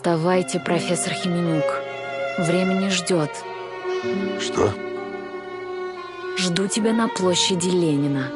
Вставайте, профессор Хименюк. Время не ждет. Что? Жду тебя на площади Ленина.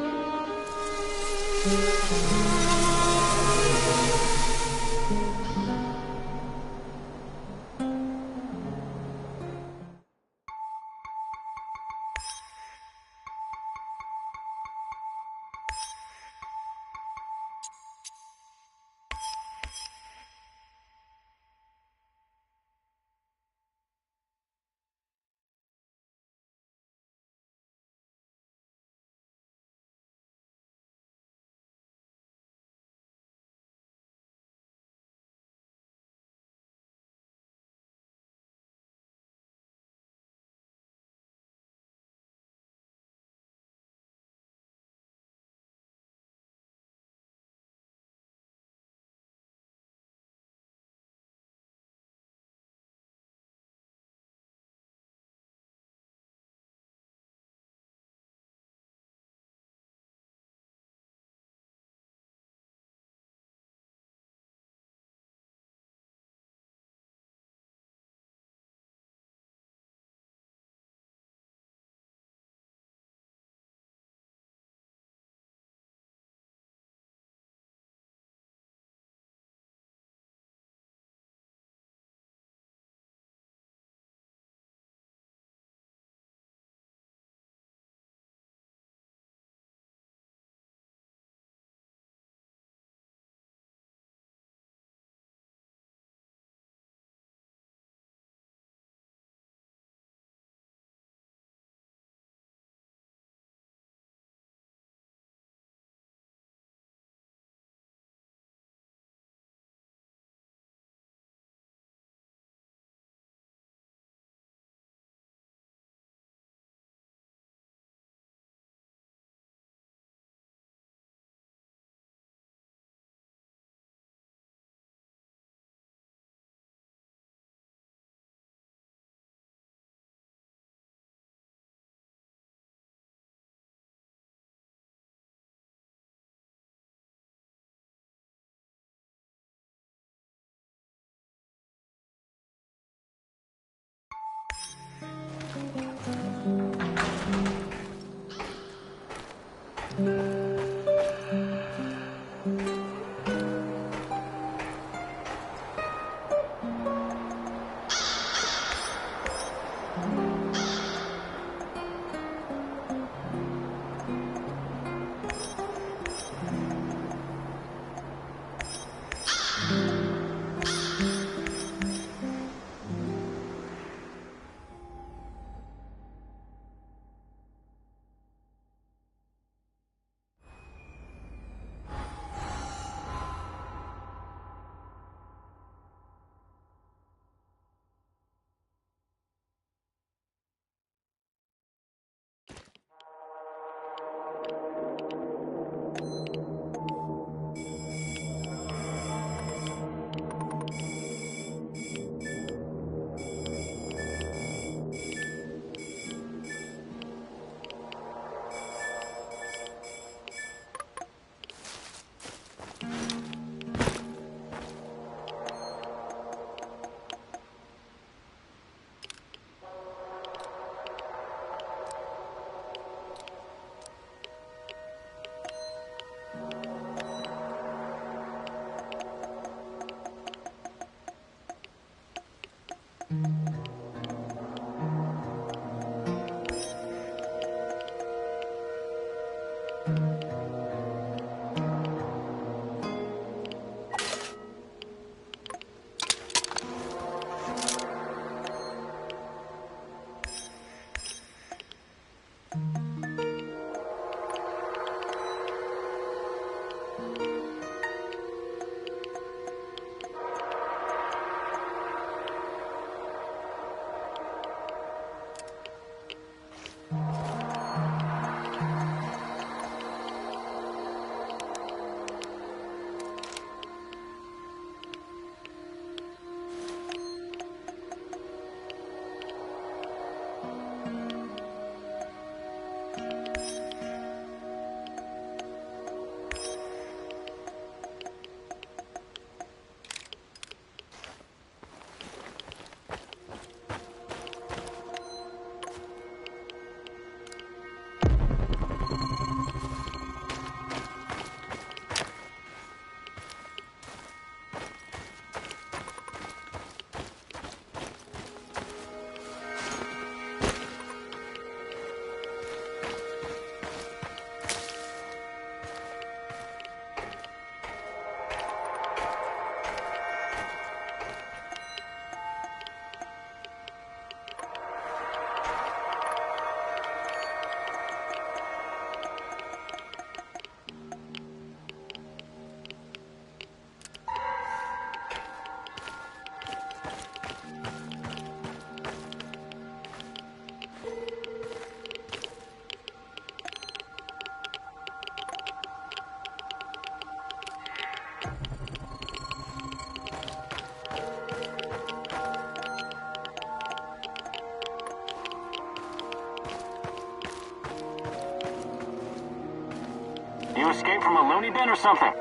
You escaped from a loony bin or something?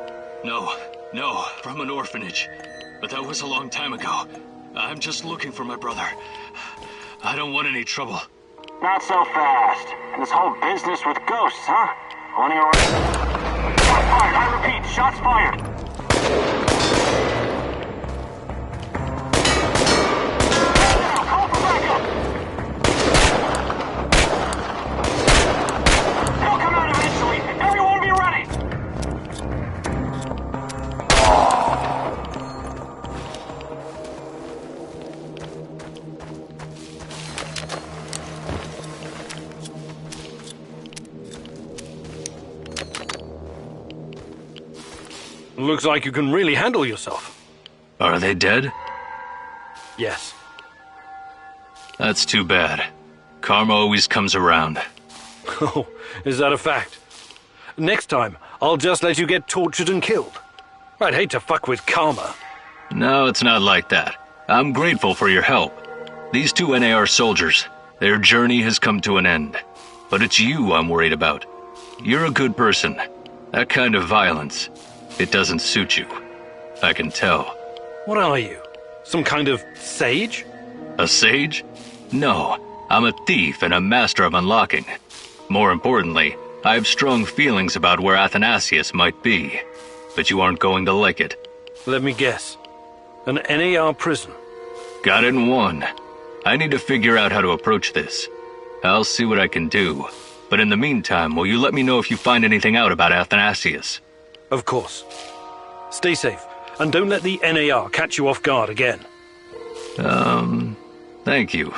No, from an orphanage. But that was a long time ago. I'm just looking for my brother. I don't want any trouble. Not so fast. And this whole business with ghosts, huh? Running around... Shots fired, I repeat, shots fired! Now, call for backup! They'll come out eventually! Everyone be ready! Looks like you can really handle yourself. Are they dead? Yes. That's too bad. Karma always comes around. Oh, is that a fact? Next time, I'll just let you get tortured and killed. I'd hate to fuck with karma. No, it's not like that. I'm grateful for your help. These two NAR soldiers, their journey has come to an end. But it's you I'm worried about. You're a good person. That kind of violence, it doesn't suit you. I can tell. What are you? Some kind of sage? A sage? No, I'm a thief and a master of unlocking. More importantly, I have strong feelings about where Athanasius might be. But you aren't going to like it. Let me guess. An NAR prison. Got it in one. I need to figure out how to approach this. I'll see what I can do. But in the meantime, will you let me know if you find anything out about Athanasius? Of course. Stay safe, and don't let the NAR catch you off guard again. Thank you.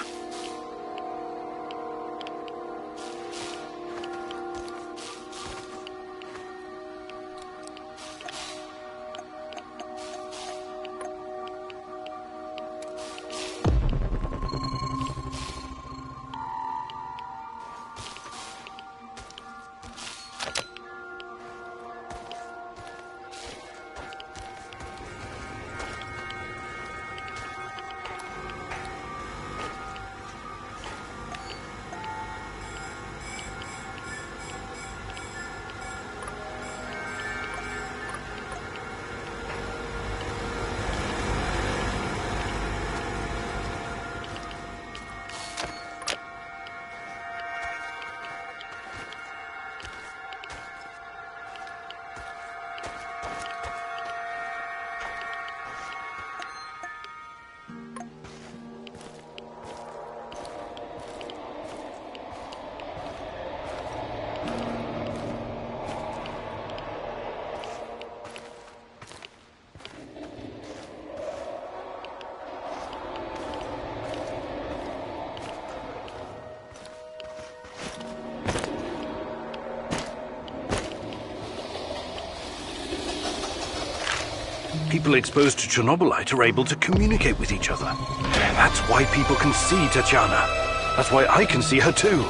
People exposed to Chernobylite are able to communicate with each other. That's why people can see Tatiana. That's why I can see her too.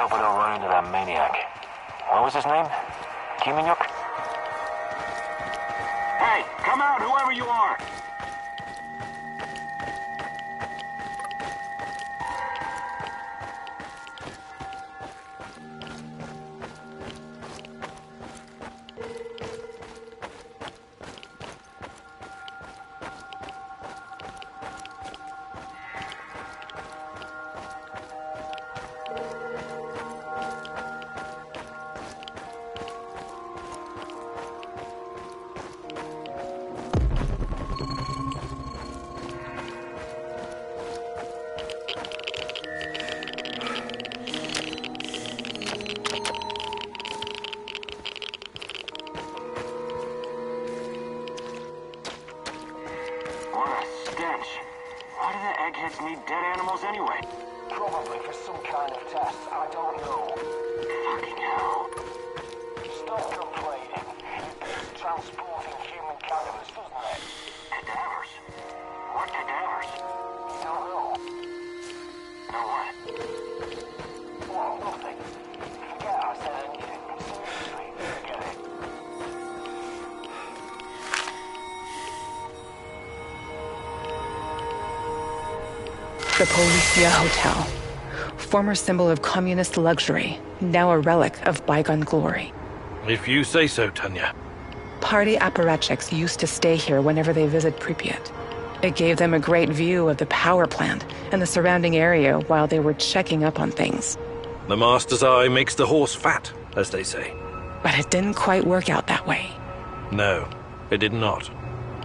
hope I don't run into that maniac. What was his name? Kiminyuk? Hey, come out, whoever you are! Why do the eggheads need dead animals anyway? Probably for some kind of test, I don't know. Fucking hell. Stop complaining. It's transporting human cannabis, doesn't it? Cadavers? What cadavers? Don't know. No what? Well, nothing. Forget I said anything. Seriously, forget it. The Policia Hotel. Former symbol of communist luxury, now a relic of bygone glory. If you say so, Tanya. Party apparatchiks used to stay here whenever they visit Pripyat. It gave them a great view of the power plant and the surrounding area while they were checking up on things. The master's eye makes the horse fat, as they say. But it didn't quite work out that way. No, it did not.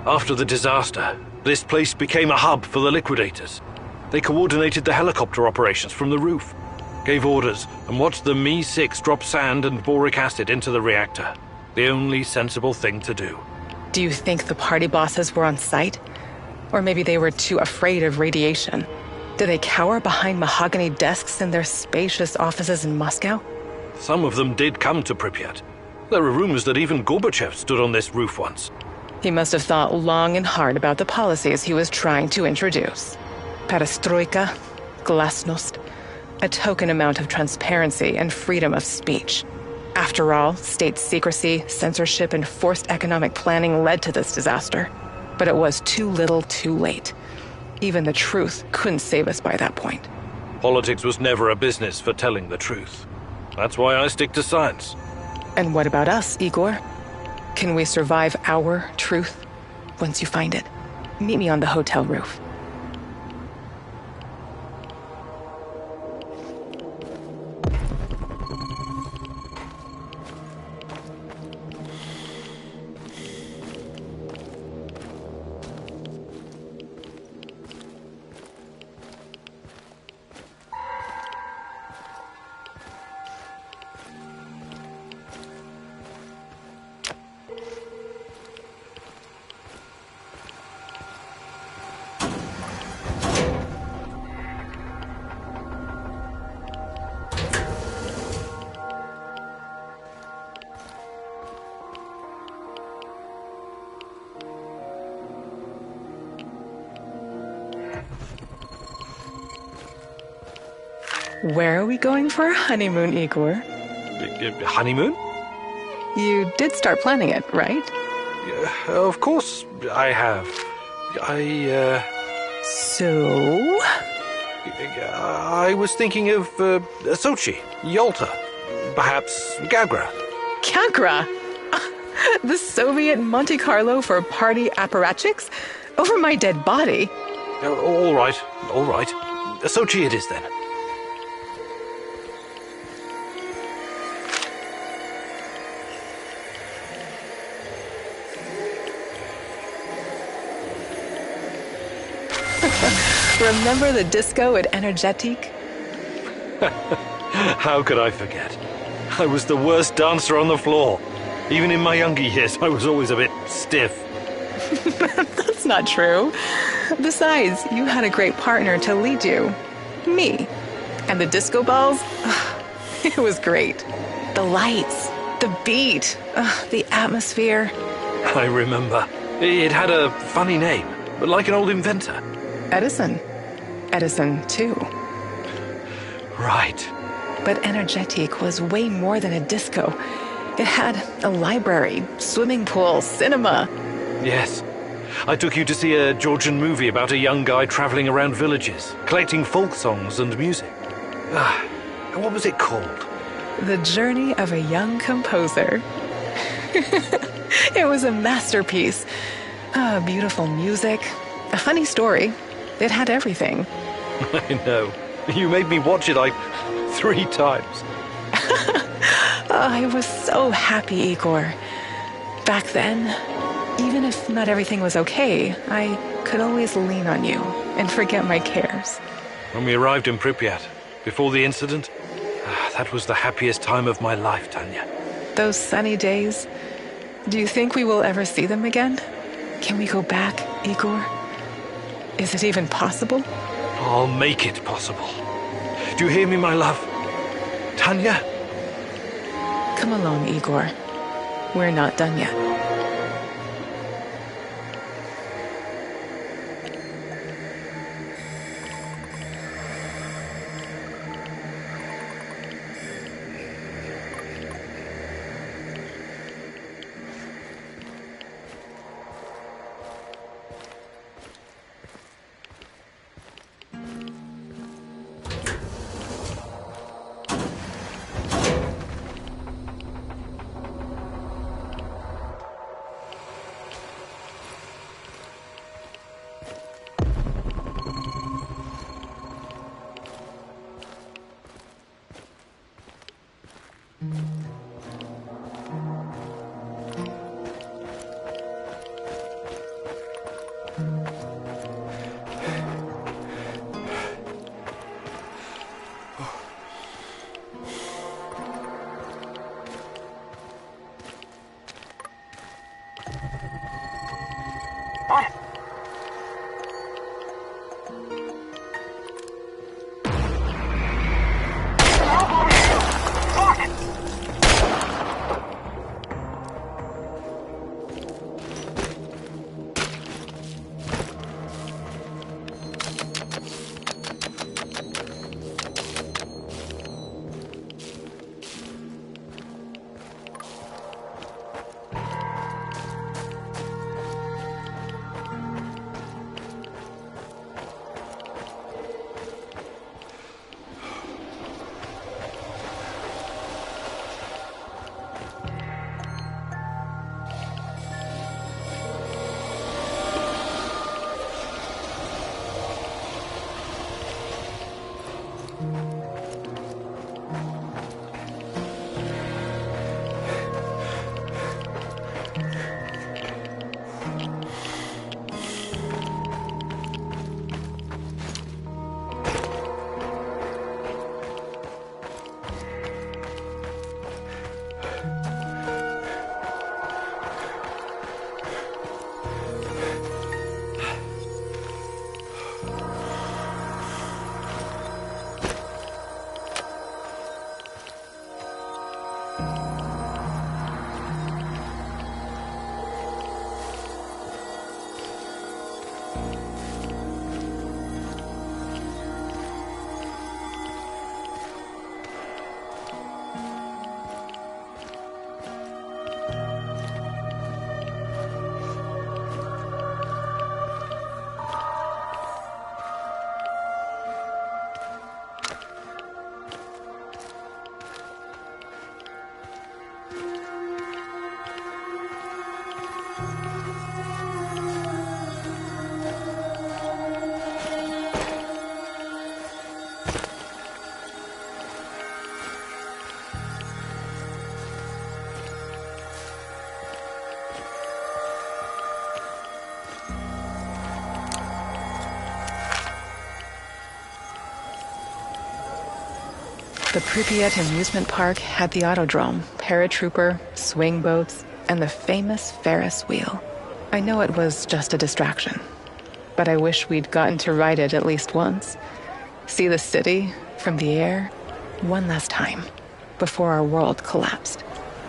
After the disaster, this place became a hub for the liquidators. They coordinated the helicopter operations from the roof, gave orders, and watched the Mi-6 drop sand and boric acid into the reactor. The only sensible thing to do. Do you think the party bosses were on site? Or maybe they were too afraid of radiation? Did they cower behind mahogany desks in their spacious offices in Moscow? Some of them did come to Pripyat. There are rumors that even Gorbachev stood on this roof once. He must have thought long and hard about the policies he was trying to introduce. Perestroika, glasnost, a token amount of transparency and freedom of speech. After all, state secrecy, censorship, and forced economic planning led to this disaster. But it was too little, too late. Even the truth couldn't save us by that point. Politics was never a business for telling the truth. That's why I stick to science. And what about us, Igor? Can we survive our truth once you find it? Meet me on the hotel roof. Where are we going for our honeymoon, Igor? Honeymoon? You did start planning it, right? Of course I have. So? I was thinking of Sochi, Yalta, perhaps Gagra. Gagra? The Soviet Monte Carlo for party apparatchiks? Over my dead body? All right. Sochi it is then. Remember the disco at Energetic? How could I forget? I was the worst dancer on the floor. Even in my younger years, I was always a bit stiff. That's not true. Besides, you had a great partner to lead you. Me. And the disco balls? It was great. The lights, the beat, the atmosphere. I remember. It had a funny name, but like an old inventor. Edison. Edison, too. Right. But Energetique was way more than a disco. It had a library, swimming pool, cinema. Yes. I took you to see a Georgian movie about a young guy traveling around villages, collecting folk songs and music. What was it called? The Journey of a Young Composer. It was a masterpiece. Beautiful music, a funny story. It had everything. I know. You made me watch it, 3 times. I was so happy, Igor. Back then, even if not everything was okay, I could always lean on you and forget my cares. When we arrived in Pripyat, before the incident, that was the happiest time of my life, Tanya. Those sunny days, do you think we will ever see them again? Can we go back, Igor? Is it even possible? I'll make it possible. Do you hear me, my love? Tanya? Come along, Igor. We're not done yet. What? Help over here! Fuck! The Pripyat amusement park had the autodrome, paratrooper, swing boats, and the famous Ferris wheel. I know it was just a distraction, but I wish we'd gotten to ride it at least once. See the city from the air one last time before our world collapsed.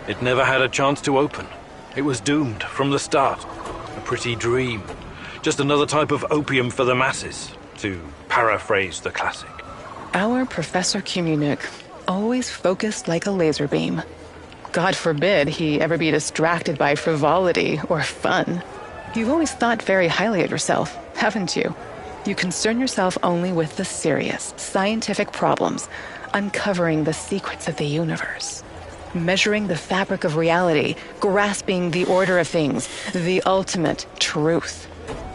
It never had a chance to open. It was doomed from the start. A pretty dream. Just another type of opium for the masses, to paraphrase the classic. Our Professor Kumynik always focused like a laser beam. God forbid he ever be distracted by frivolity or fun. You've always thought very highly of yourself, haven't you? You concern yourself only with the serious, scientific problems, uncovering the secrets of the universe, measuring the fabric of reality, grasping the order of things, the ultimate truth.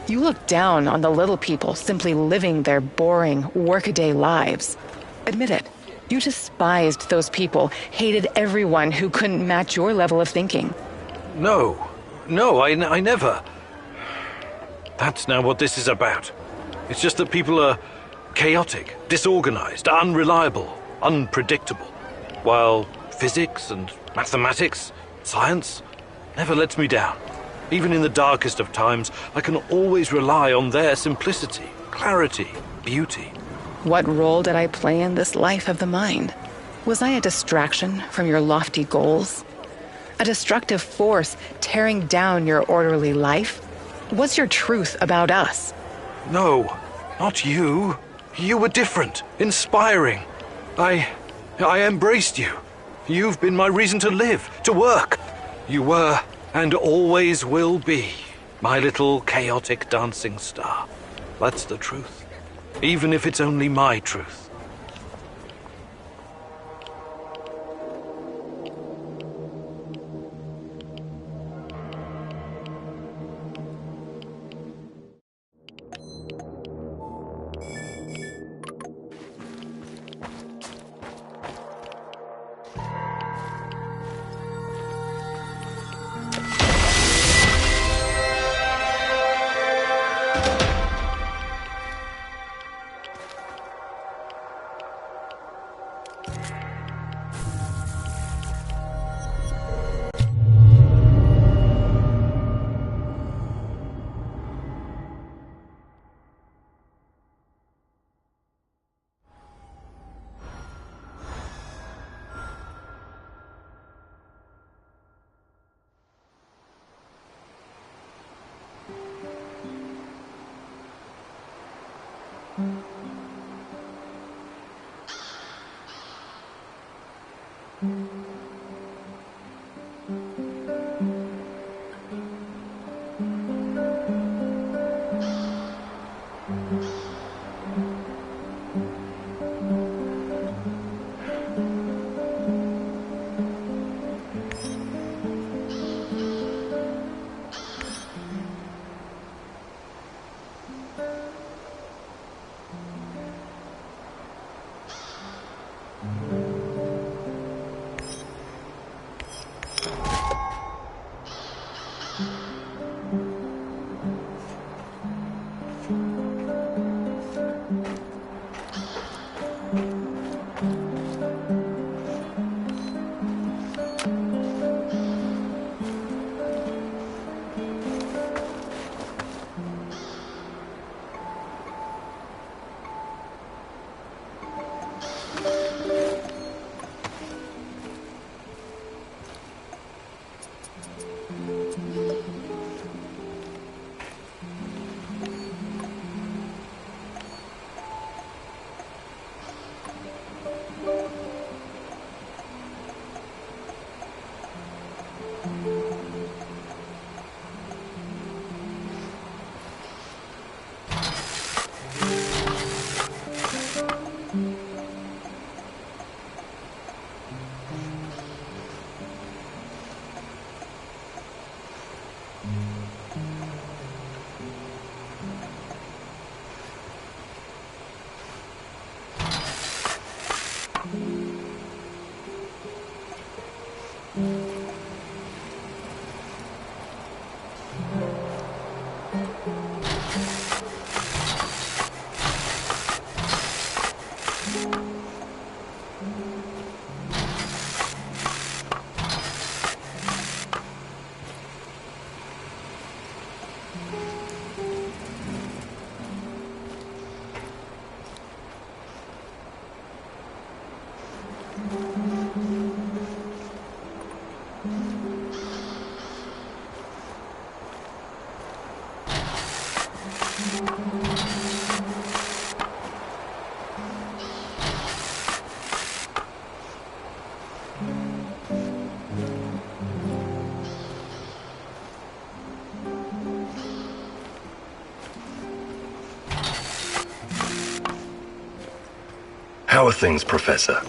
You look down on the little people simply living their boring, workaday lives. Admit it, you despised those people, hated everyone who couldn't match your level of thinking. No, I never. That's now what this is about. It's just that people are chaotic, disorganized, unreliable, unpredictable. While physics and mathematics, science, never lets me down. Even in the darkest of times, I can always rely on their simplicity, clarity, beauty. What role did I play in this life of the mind? Was I a distraction from your lofty goals? A destructive force tearing down your orderly life? What's your truth about us? No, not you. You were different, inspiring. I embraced you. You've been my reason to live, to work. You were, and always will be, my little chaotic dancing star. That's the truth. Even if it's only my truth. How are things, Professor?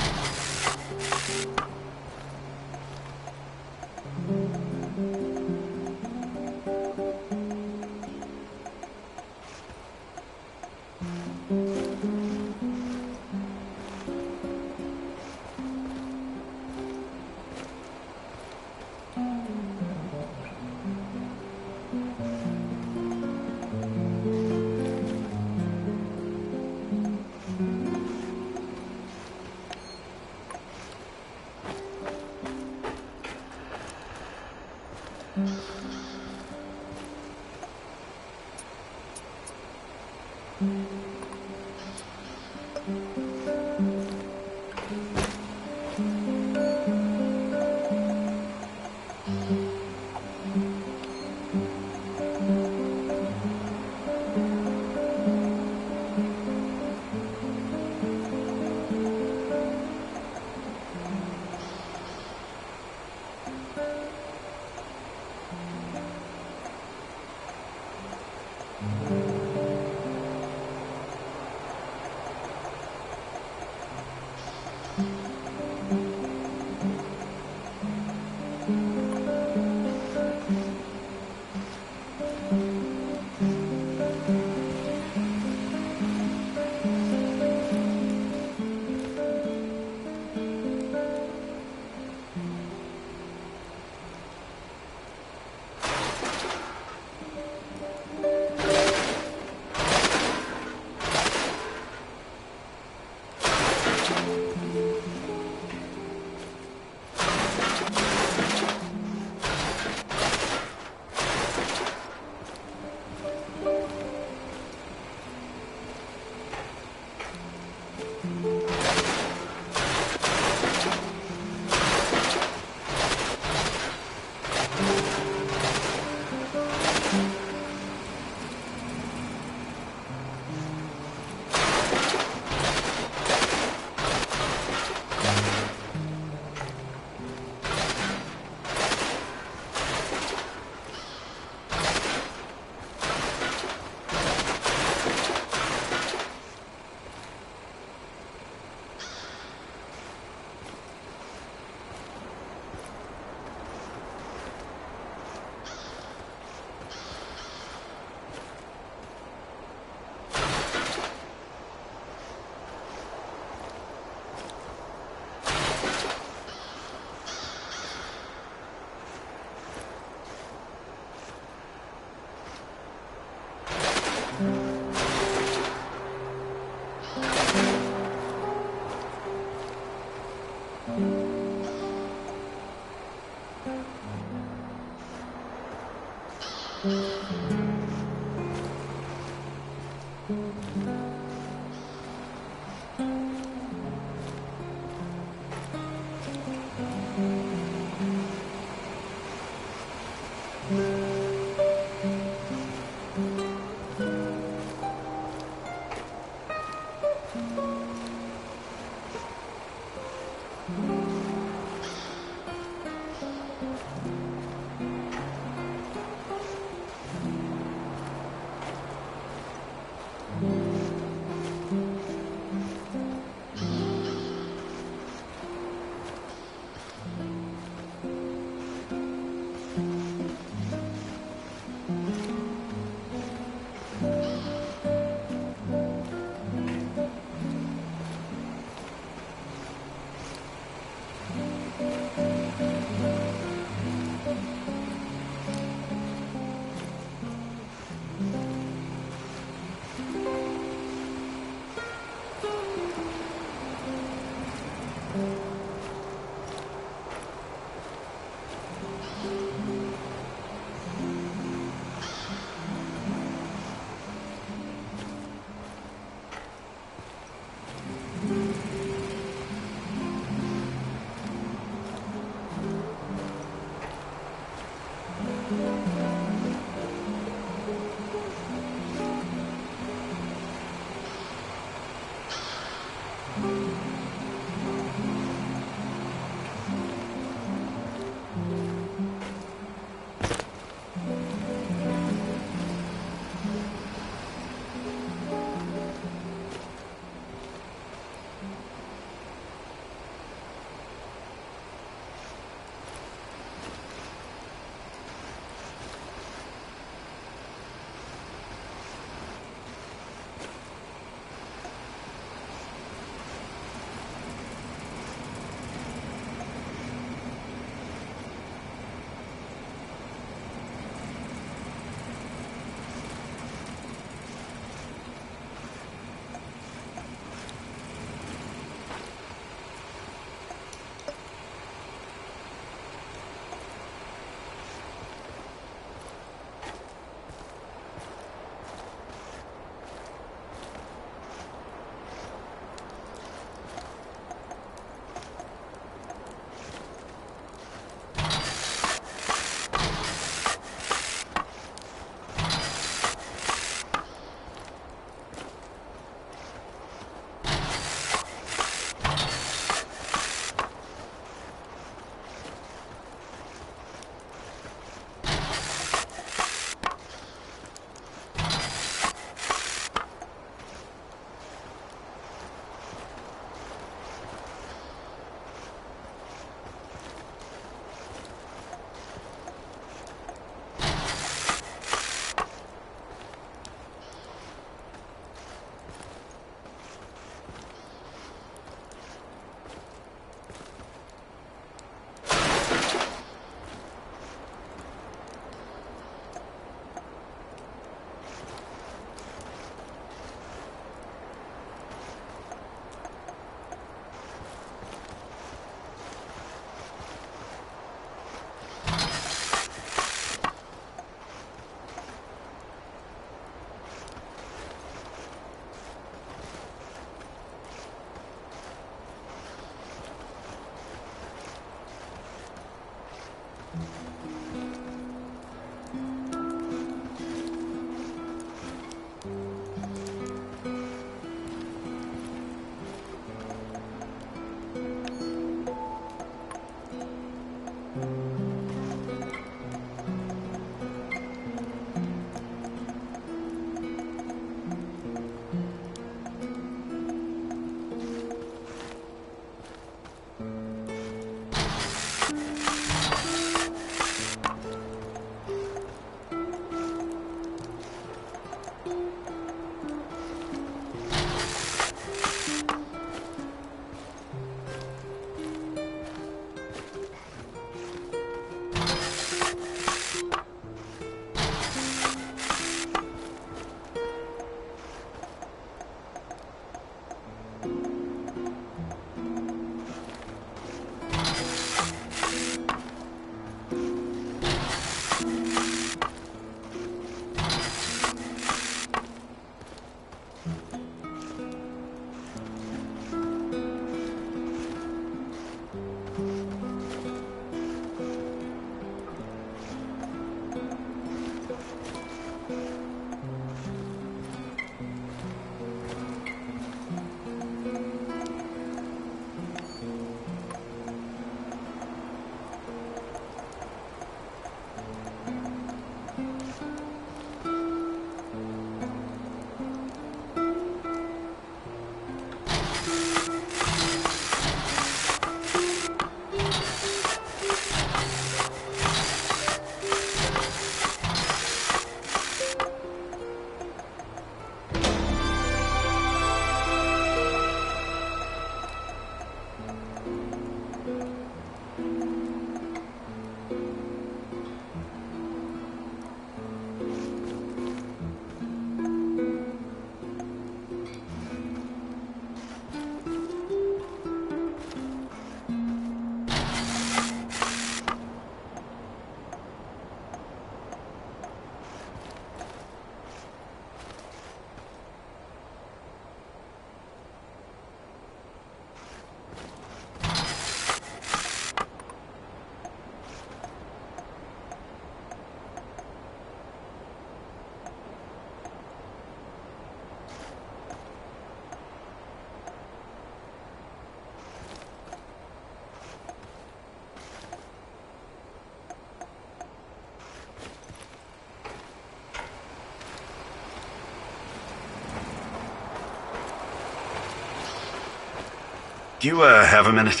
Do you, have a minute?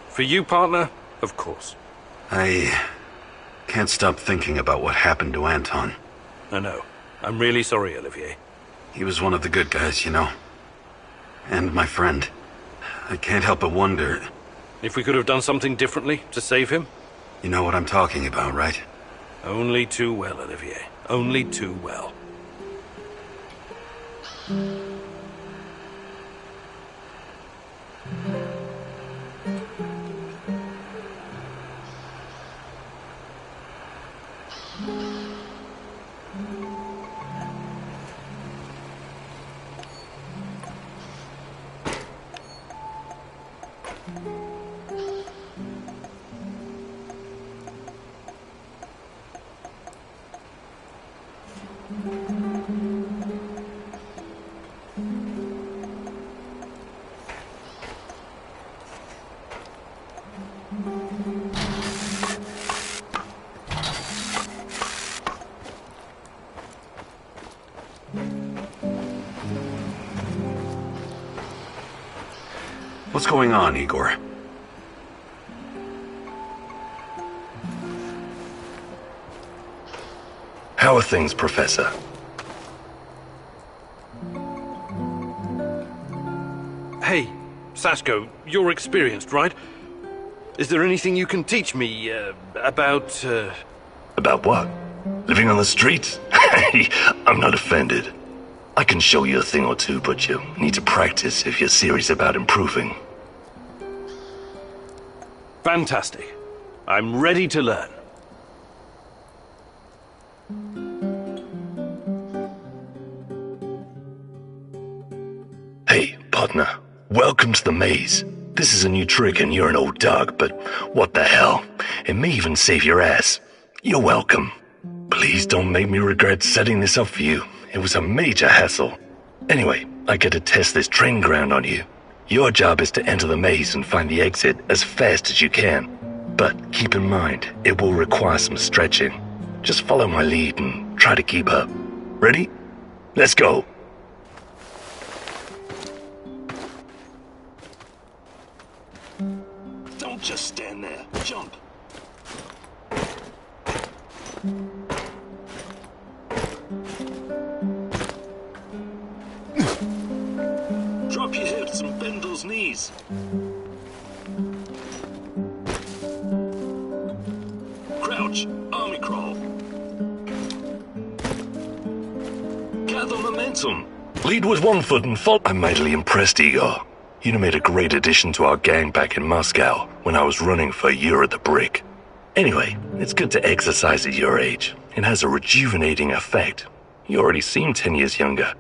For you, partner? Of course. I can't stop thinking about what happened to Anton. I know. I'm really sorry, Olivier. He was one of the good guys, you know. And my friend. I can't help but wonder... If we could have done something differently to save him? You know what I'm talking about, right? Only too well, Olivier. Only too well. What's going on, Igor? How are things, Professor? Hey, Sasko, you're experienced, right? Is there anything you can teach me, about, About what? Living on the streets? I'm not offended. I can show you a thing or two, but you need to practice if you're serious about improving. Fantastic. I'm ready to learn. Hey, partner. Welcome to the maze. This is a new trick and you're an old dog, but what the hell? It may even save your ass. You're welcome. Please don't make me regret setting this up for you. It was a major hassle. Anyway, I get to test this training ground on you. Your job is to enter the maze and find the exit as fast as you can. But keep in mind, it will require some stretching. Just follow my lead and try to keep up. Ready? Let's go. Don't just stand there. Jump. Drop your hips and bend those knees. Crouch, army crawl. Gather momentum. Lead with one foot and follow. I'm mightily impressed, Igor. You made a great addition to our gang back in Moscow when I was running for Year of the Brick. Anyway, it's good to exercise at your age. It has a rejuvenating effect. You already seem 10 years younger.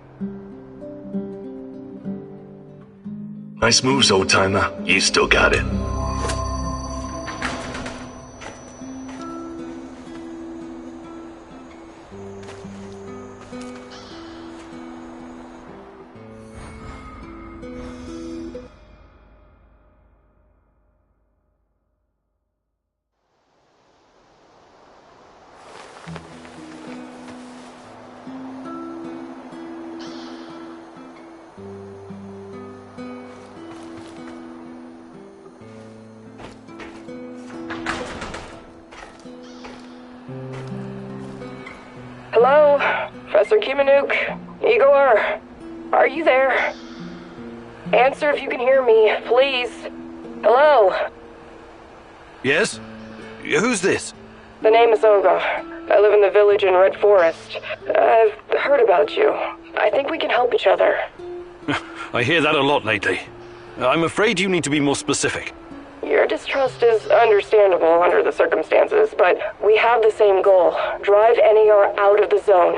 Nice moves, old-timer. You still got it. Hello? Professor Kimanuk? Igor? Are you there? Answer if you can hear me, please. Hello? Yes? Who's this? The name is Olga. I live in the village in Red Forest. I've heard about you. I think we can help each other. I hear that a lot lately. I'm afraid you need to be more specific. Your distrust is understandable under the circumstances, but we have the same goal. Drive NER out of the zone.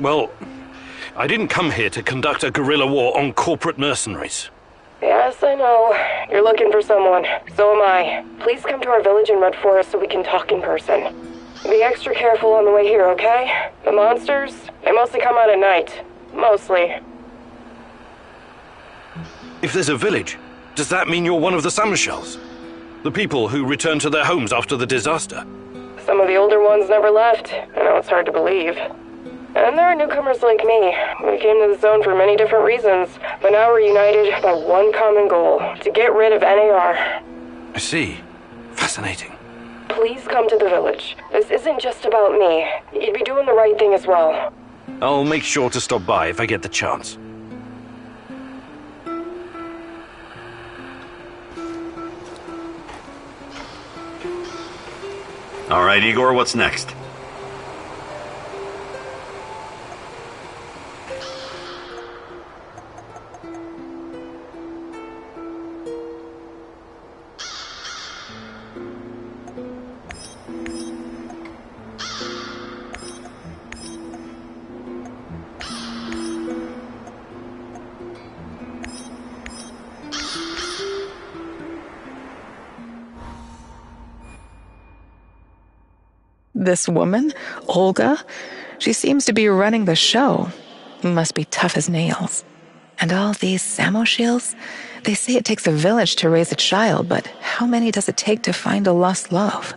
Well, I didn't come here to conduct a guerrilla war on corporate mercenaries. Yes, I know. You're looking for someone. So am I. Please come to our village in Red Forest so we can talk in person. Be extra careful on the way here, okay? The monsters, they mostly come out at night. Mostly. If there's a village, does that mean you're one of the Samarshals? The people who returned to their homes after the disaster? Some of the older ones never left. I know it's hard to believe. And there are newcomers like me. We came to the zone for many different reasons, but now we're united by one common goal, to get rid of NAR. I see. Fascinating. Please come to the village. This isn't just about me. You'd be doing the right thing as well. I'll make sure to stop by if I get the chance. All right, Igor, what's next? This woman, Olga, she seems to be running the show. Must be tough as nails. And all these Samoshiels, they say it takes a village to raise a child, but how many does it take to find a lost love?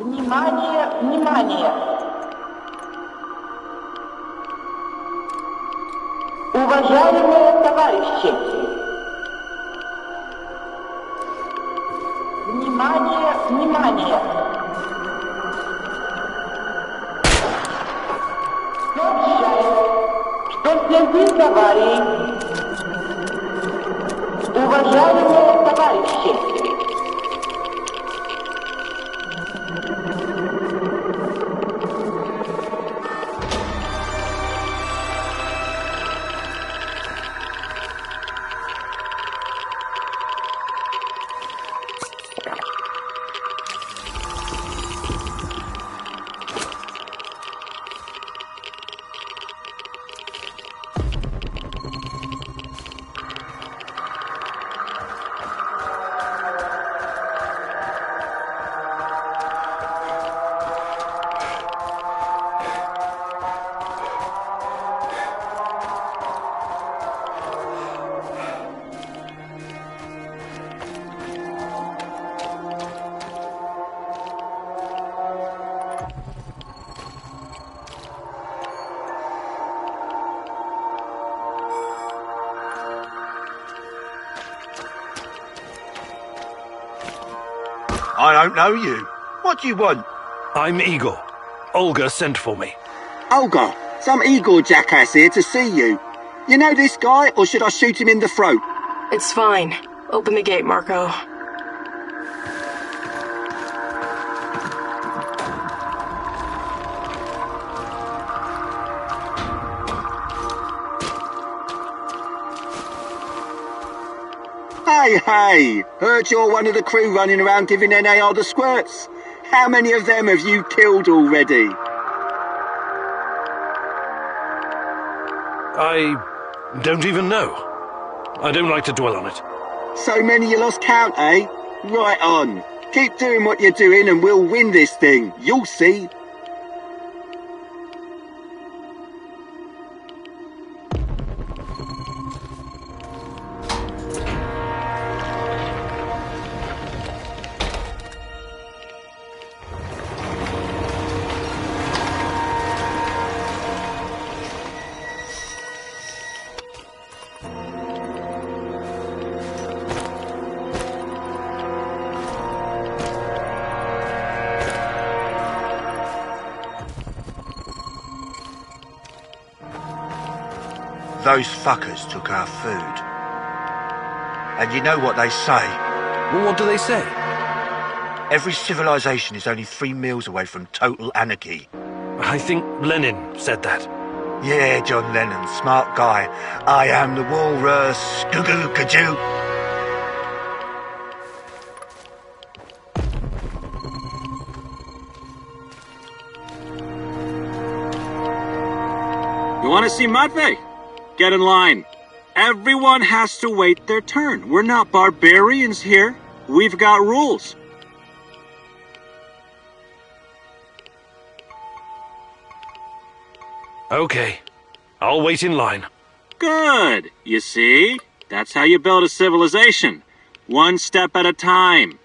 Внимание, внимание! Уважаемые товарищи! Внимание, внимание! Сообщаю, что сервис аварии. Уважаемые товарищи! I don't know you. What do you want? I'm Igor. Olga sent for me. Olga, some Igor jackass here to see you. You know this guy, or should I shoot him in the throat? It's fine. Open the gate, Marco. Hey, heard you're one of the crew running around giving NAR the squirts. How many of them have you killed already? I don't even know. I don't like to dwell on it. So many you lost count, eh? Right on. Keep doing what you're doing and we'll win this thing. You'll see. Those fuckers took our food. And you know what they say? Well, what do they say? Every civilization is only 3 meals away from total anarchy. I think Lenin said that. Yeah, John Lennon, smart guy. I am the walrus. Goo-goo, kajoo. You want to see Matvey? Get in line. Everyone has to wait their turn. We're not barbarians here. We've got rules. Okay. I'll wait in line. Good. You see? That's how you build a civilization. One step at a time.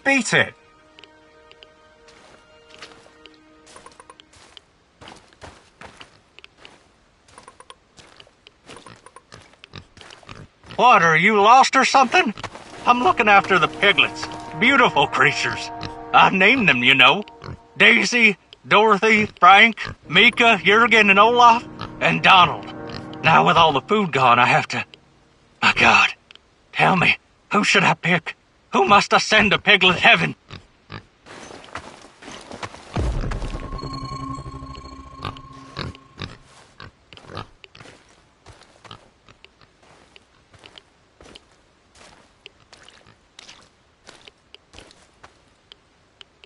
Beat it. What, are you lost or something? I'm looking after the piglets. Beautiful creatures. I've named them, you know. Daisy, Dorothy, Frank, Mika, Jurgen, and Olaf, and Donald. Now with all the food gone, I have to... My God. Tell me, who should I pick? Who must I send to Piglet Heaven?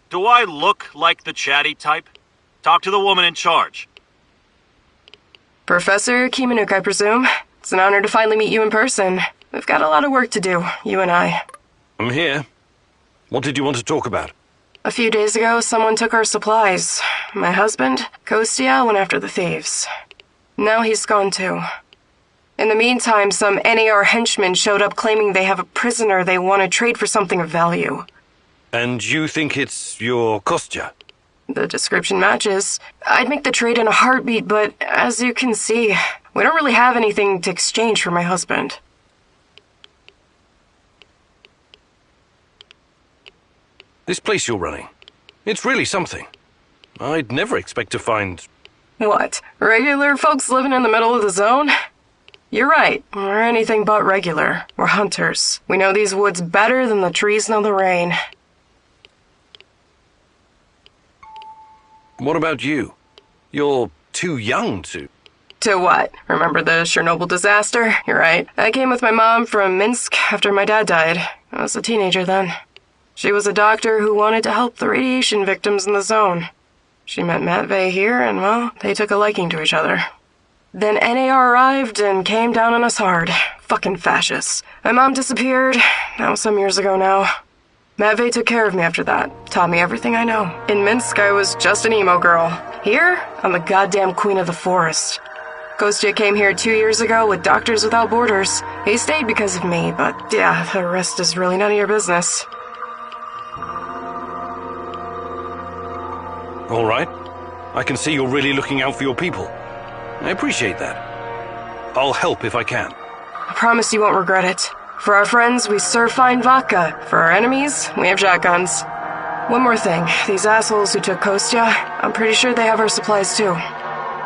Do I look like the chatty type? Talk to the woman in charge. Professor Kimanuk, I presume. It's an honor to finally meet you in person. We've got a lot of work to do, you and I. I'm here. What did you want to talk about? A few days ago, someone took our supplies. My husband, Kostia, went after the thieves. Now he's gone too. In the meantime, some NAR henchmen showed up claiming they have a prisoner they want to trade for something of value. And you think it's your Kostya? The description matches. I'd make the trade in a heartbeat, but as you can see, we don't really have anything to exchange for my husband. This place you're running, it's really something. I'd never expect to find... What? Regular folks living in the middle of the zone? You're right. We're anything but regular. We're hunters. We know these woods better than the trees know the rain. What about you? You're too young to... To what? Remember the Chernobyl disaster? You're right. I came with my mom from Minsk after my dad died. I was a teenager then. She was a doctor who wanted to help the radiation victims in the zone. She met Matvey here, and, well, they took a liking to each other. Then NAR arrived and came down on us hard. Fucking fascists. My mom disappeared. That was some years ago now. Matvey took care of me after that. Taught me everything I know. In Minsk, I was just an emo girl. Here, I'm the goddamn queen of the forest. Kostya came here 2 years ago with Doctors Without Borders. He stayed because of me, but yeah, the rest is really none of your business. All right. I can see you're really looking out for your people. I appreciate that. I'll help if I can. I promise you won't regret it. For our friends, we serve fine vodka. For our enemies, we have shotguns. One more thing. These assholes who took Kostya, I'm pretty sure they have our supplies too.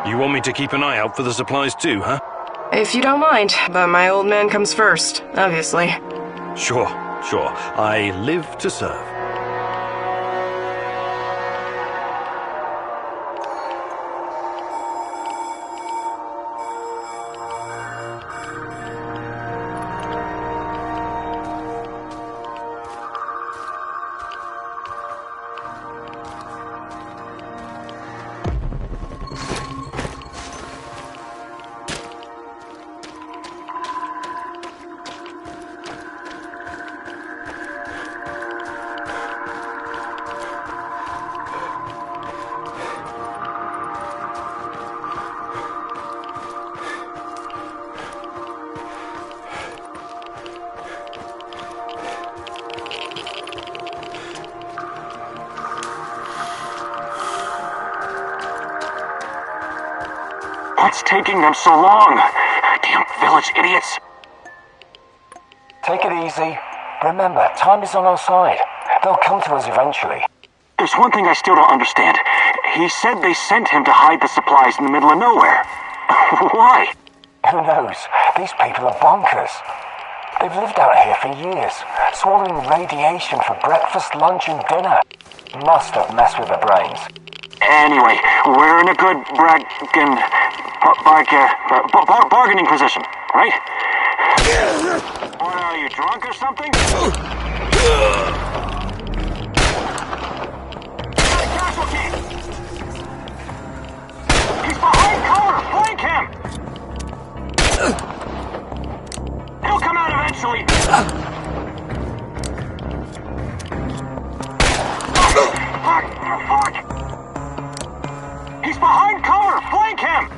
You want me to keep an eye out for the supplies too, huh? If you don't mind, but my old man comes first, obviously. Sure. I live to serve. What's taking them so long? Damn village idiots. Take it easy. Remember, time is on our side. They'll come to us eventually. There's one thing I still don't understand. He said they sent him to hide the supplies in the middle of nowhere. Why? Who knows? These people are bonkers. They've lived out here for years, swallowing radiation for breakfast, lunch, and dinner. Must have messed with their brains. Anyway, we're in a good bargaining position, right? What are you, drunk or something? Casualty! He's behind cover! Flank him! He'll come out eventually! Fuck! He's behind cover! Flank him!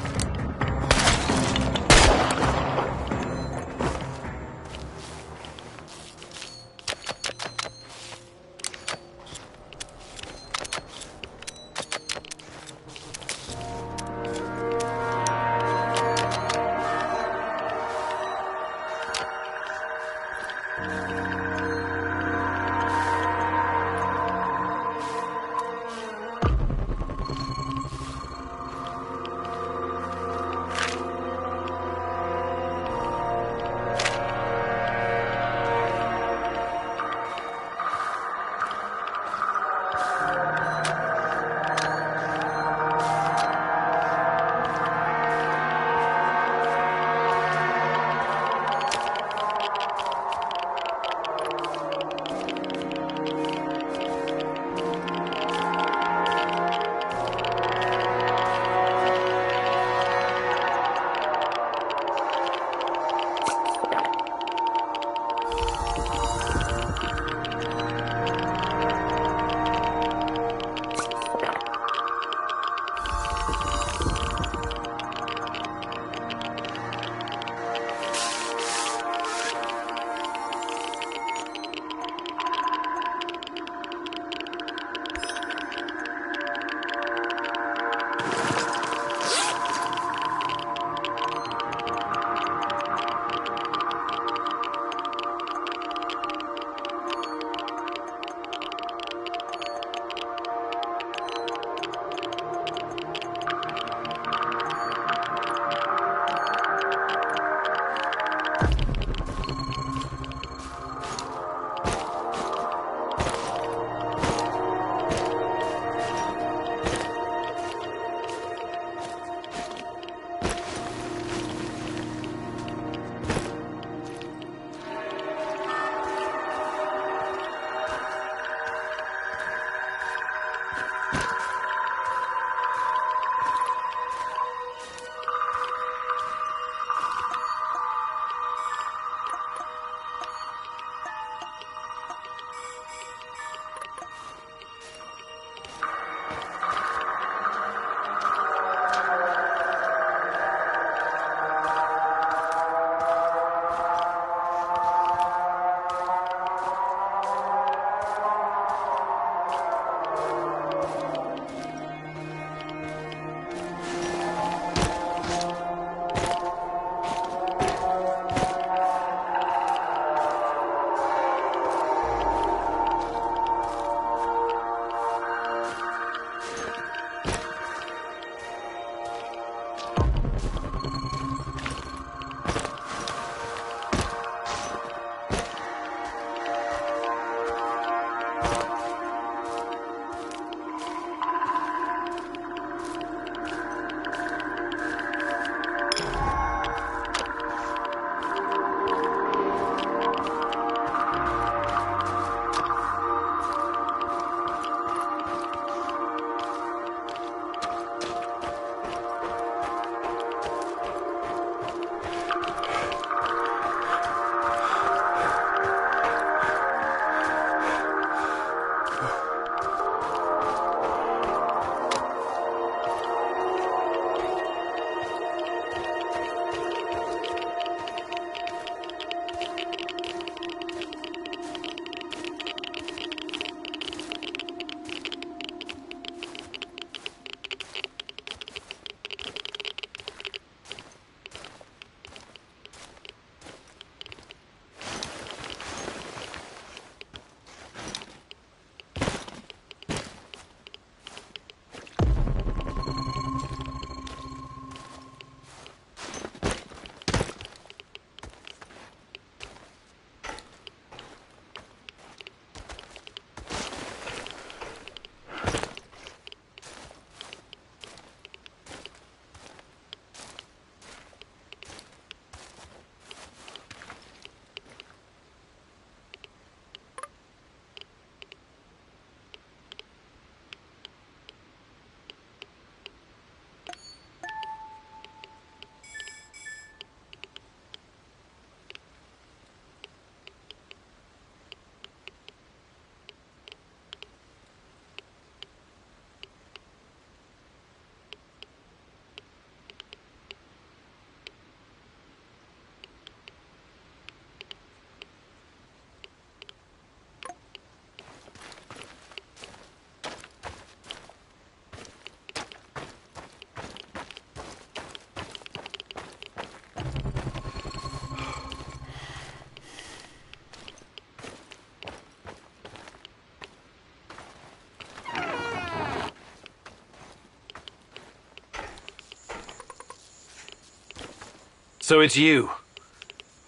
So it's you.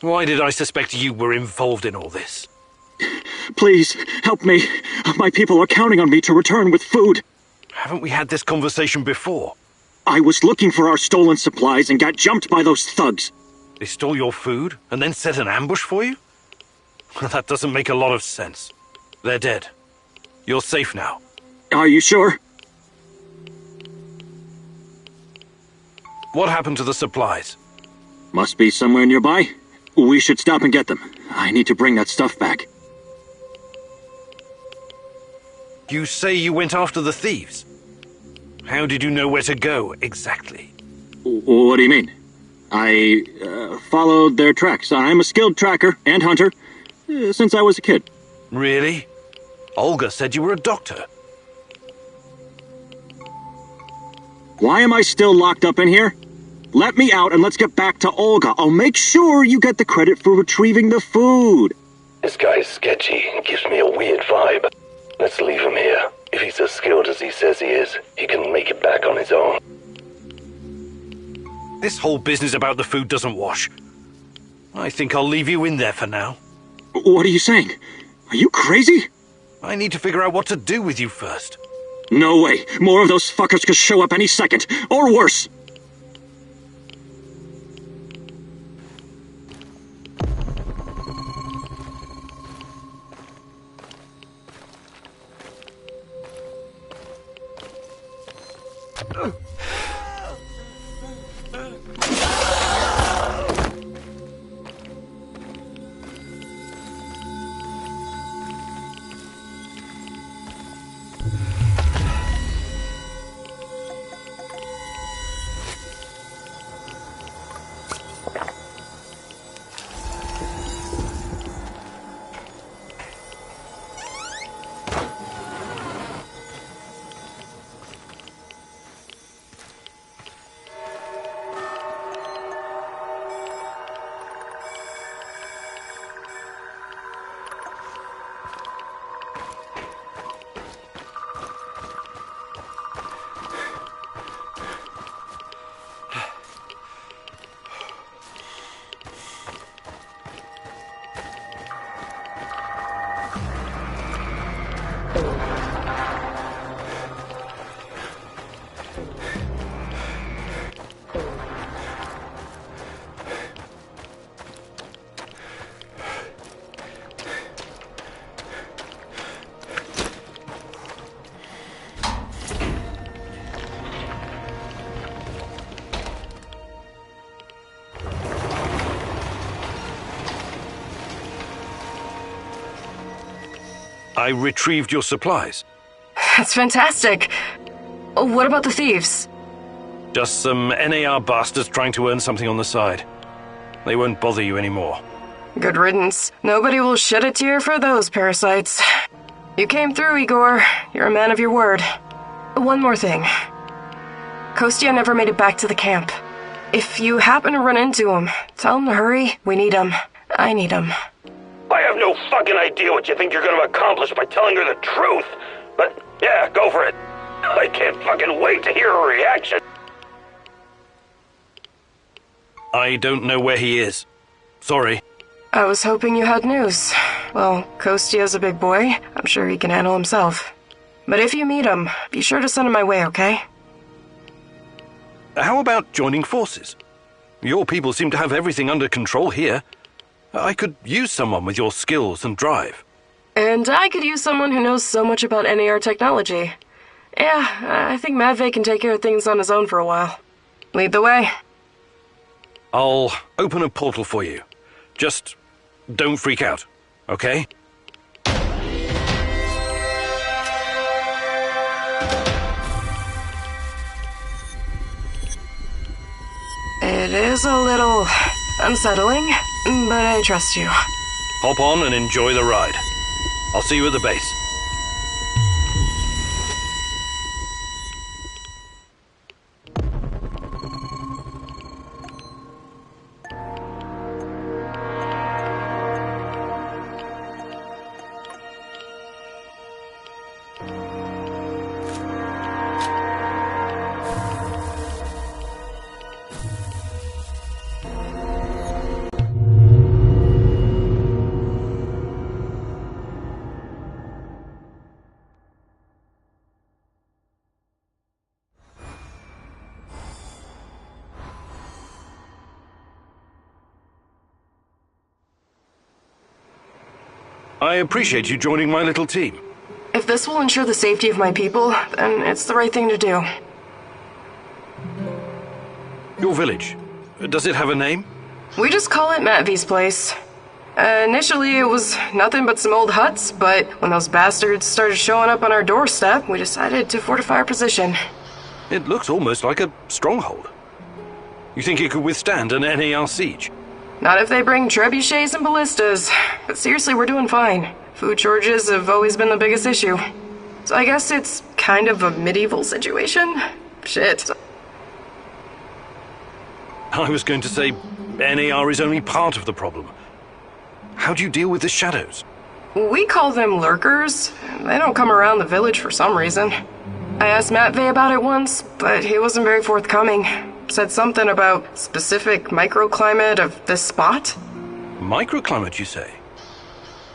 Why did I suspect you were involved in all this? Please, help me. My people are counting on me to return with food. Haven't we had this conversation before? I was looking for our stolen supplies and got jumped by those thugs. They stole your food and then set an ambush for you? That doesn't make a lot of sense. They're dead. You're safe now. Are you sure? What happened to the supplies? Must be somewhere nearby. We should stop and get them. I need to bring that stuff back. You say you went after the thieves. How did you know where to go, exactly? What do you mean? I followed their tracks. I'm a skilled tracker and hunter since I was a kid. Really? Olga said you were a doctor. Why am I still locked up in here? Let me out and let's get back to Olga. I'll make sure you get the credit for retrieving the food. This guy's sketchy and gives me a weird vibe. Let's leave him here. If he's as skilled as he says he is, he can make it back on his own. This whole business about the food doesn't wash. I think I'll leave you in there for now. What are you saying? Are you crazy? I need to figure out what to do with you first. No way. More of those fuckers could show up any second. Or worse. I retrieved your supplies. That's fantastic. What about the thieves? Just some NAR bastards trying to earn something on the side. They won't bother you anymore. Good riddance. Nobody will shed a tear for those parasites. You came through, Igor. You're a man of your word. One more thing. Kostya never made it back to the camp. If you happen to run into him, tell him to hurry. We need him. I need him. I have no fucking idea what you think you're gonna accomplish by telling her the truth. But, yeah, go for it. I can't fucking wait to hear her reaction. I don't know where he is. Sorry. I was hoping you had news. Well, Kostya's a big boy. I'm sure he can handle himself. But if you meet him, be sure to send him my way, okay? How about joining forces? Your people seem to have everything under control here. I could use someone with your skills and drive. And I could use someone who knows so much about NAR technology. Yeah, I think Matvey can take care of things on his own for a while. Lead the way. I'll open a portal for you. Just don't freak out, okay? It is a little unsettling, but I trust you. Hop on and enjoy the ride. I'll see you at the base. I appreciate you joining my little team. If this will ensure the safety of my people, then it's the right thing to do. Your village, does it have a name? We just call it Matvi's place. Initially, it was nothing but some old huts, but when those bastards started showing up on our doorstep, we decided to fortify our position. It looks almost like a stronghold. You think it could withstand an NAR siege? Not if they bring trebuchets and ballistas. But seriously, we're doing fine. Food shortages have always been the biggest issue. So I guess it's kind of a medieval situation? Shit. I was going to say NAR is only part of the problem. How do you deal with the shadows? We call them lurkers. They don't come around the village for some reason. I asked Matvey about it once, but he wasn't very forthcoming. Said something about specific microclimate of this spot. Microclimate, you say?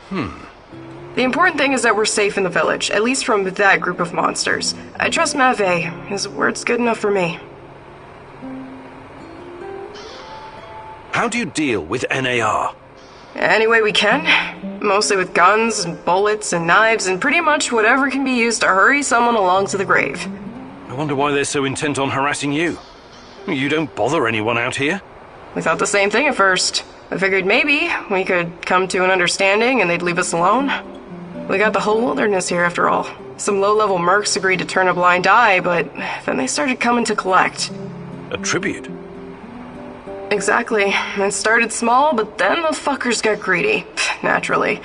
The important thing is that we're safe in the village, at least from that group of monsters. I trust Matvey. His word's good enough for me. How do you deal with NAR? Any way we can. Mostly with guns and bullets and knives and pretty much whatever can be used to hurry someone along to the grave. I wonder why they're so intent on harassing you. You don't bother anyone out here. We thought the same thing at first. I figured maybe we could come to an understanding and they'd leave us alone. We got the whole wilderness here after all. Some low-level mercs agreed to turn a blind eye, but then they started coming to collect. A tribute? Exactly. It started small, but then the fuckers got greedy. Naturally.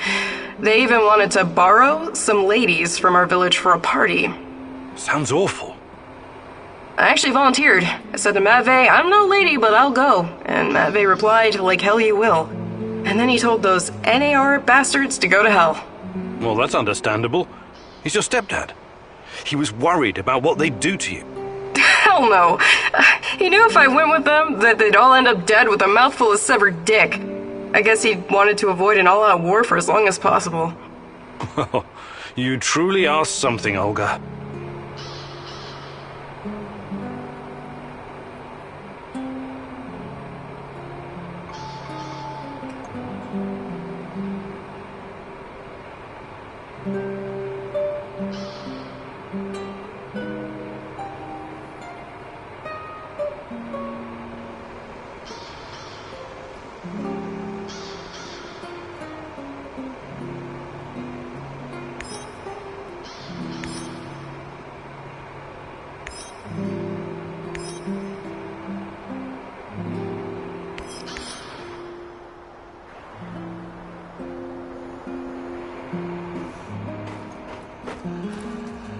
They even wanted to borrow some ladies from our village for a party. Sounds awful. I actually volunteered. I said to Matvey, I'm no lady, but I'll go. And Matvey replied, like hell you will. And then he told those NAR bastards to go to hell. Well, that's understandable. He's your stepdad. He was worried about what they'd do to you. Hell no. He knew if I went with them, that they'd all end up dead with a mouthful of severed dick. I guess he wanted to avoid an all-out war for as long as possible. You truly are something, Olga.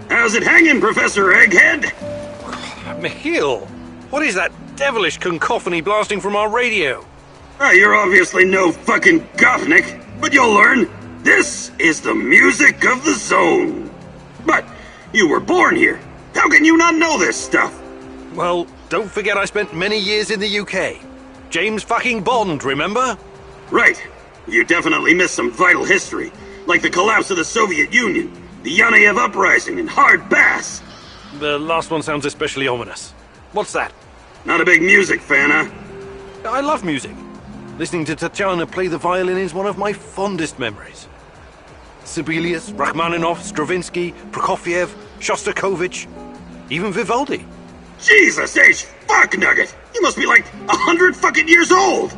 How's it hanging, Professor Egghead? Michiel, what is that devilish cacophony blasting from our radio? You're obviously no fucking Gopnik, but you'll learn. This is the music of the zone. But you were born here. How can you not know this stuff? Well, don't forget I spent many years in the UK. James fucking Bond, remember? Right. You definitely missed some vital history, like the collapse of the Soviet Union, the Yanayev Uprising, and hard bass. The last one sounds especially ominous. What's that? Not a big music fan, huh? I love music. Listening to Tatiana play the violin is one of my fondest memories. Sibelius, Rachmaninoff, Stravinsky, Prokofiev, Shostakovich, even Vivaldi. Jesus H. Fuck Nugget! You must be like 100 fucking years old!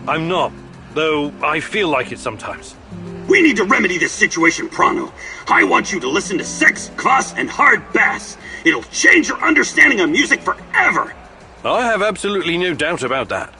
I'm not, though I feel like it sometimes. We need to remedy this situation pronto. I want you to listen to sex, kvass, and hard bass. It'll change your understanding of music forever. I have absolutely no doubt about that.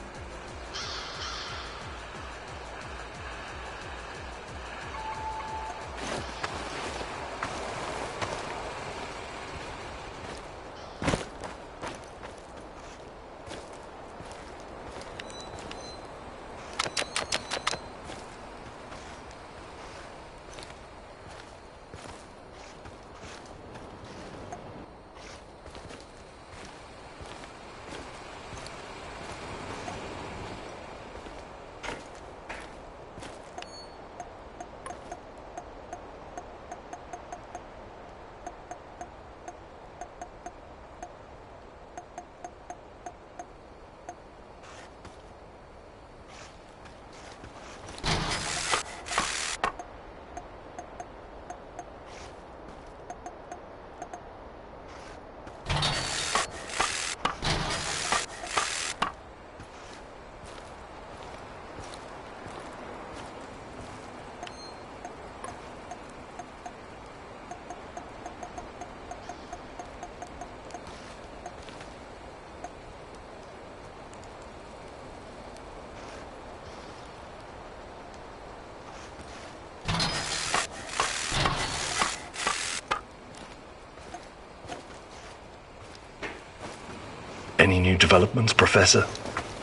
new developments, Professor?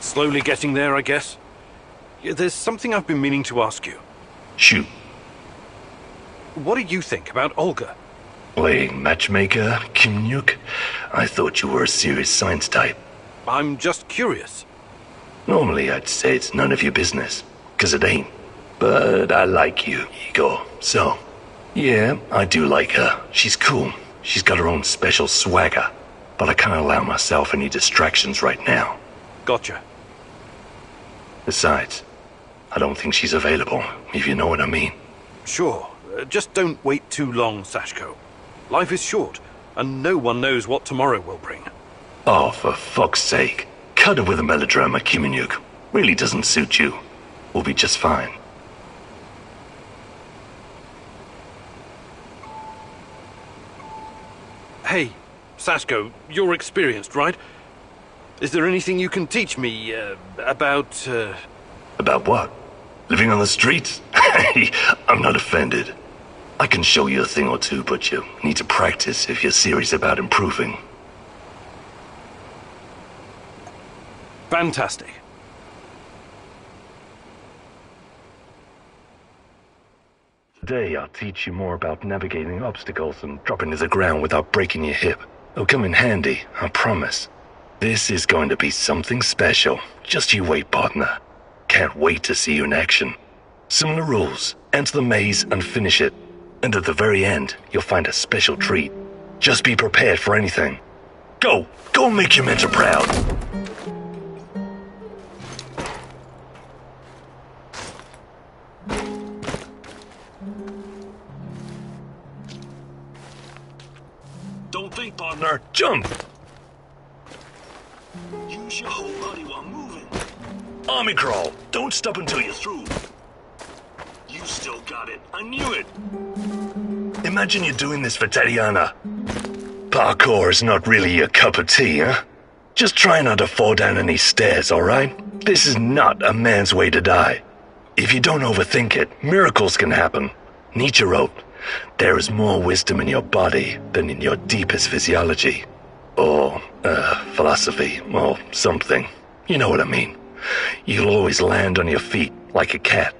Slowly getting there, I guess. Yeah, there's something I've been meaning to ask you. Shoot. What do you think about Olga? Playing matchmaker, Kimnyuk? I thought you were a serious science type. I'm just curious. Normally I'd say it's none of your business, 'cause it ain't. But I like you, Igor, so... Yeah, I do like her. She's cool. She's got her own special swagger. But I can't allow myself any distractions right now. Gotcha. Besides, I don't think she's available, if you know what I mean. Sure. Just don't wait too long, Sashko. Life is short, and no one knows what tomorrow will bring. Oh, for fuck's sake. Cut it with a melodrama, Kimnyuk. Really doesn't suit you. We'll be just fine. Hey, Sashko, you're experienced, right? Is there anything you can teach me, about... About what? Living on the streets? I'm not offended. I can show you a thing or two, but you need to practice if you're serious about improving. Fantastic. Today I'll teach you more about navigating obstacles and dropping to the ground without breaking your hip. It'll come in handy, I promise. This is going to be something special. Just you wait, partner. Can't wait to see you in action. Similar rules. Enter the maze and finish it. And at the very end, you'll find a special treat. Just be prepared for anything. Go! Go and make your mentor proud! Don't think, partner. Jump! Use your whole body while moving. Army crawl. Don't stop until you're through. You still got it. I knew it. Imagine you're doing this for Tatiana. Parkour is not really your cup of tea, huh? Just try not to fall down any stairs, alright? This is not a man's way to die. If you don't overthink it, miracles can happen. Nietzsche wrote, "There is more wisdom in your body than in your deepest physiology." Or, philosophy, or something. You know what I mean. You'll always land on your feet like a cat.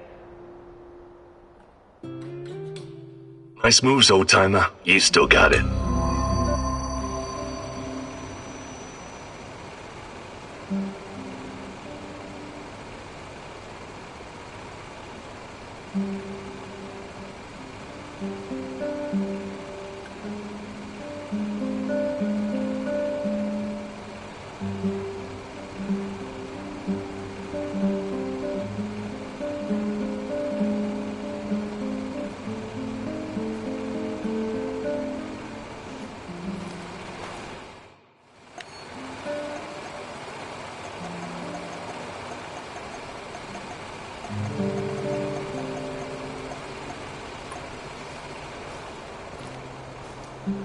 Nice moves, old-timer. You still got it.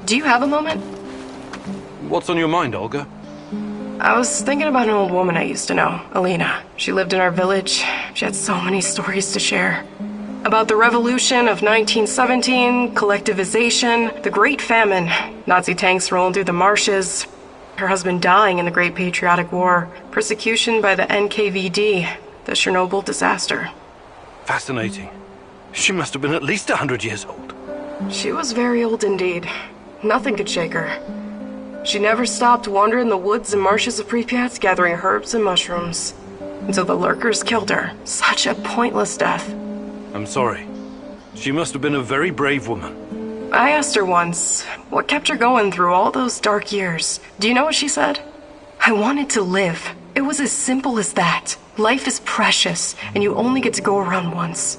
Do you have a moment? What's on your mind, Olga? I was thinking about an old woman I used to know, Alina. She lived in our village. She had so many stories to share. About the revolution of 1917, collectivization, the Great Famine, Nazi tanks rolling through the marshes, her husband dying in the Great Patriotic War, persecution by the NKVD, the Chernobyl disaster. Fascinating. She must have been at least 100 years old. She was very old indeed. Nothing could shake her. She never stopped wandering the woods and marshes of Pripyat gathering herbs and mushrooms. Until the lurkers killed her. Such a pointless death. I'm sorry. She must have been a very brave woman. I asked her once, what kept her going through all those dark years? Do you know what she said? I wanted to live. It was as simple as that. Life is precious, and you only get to go around once.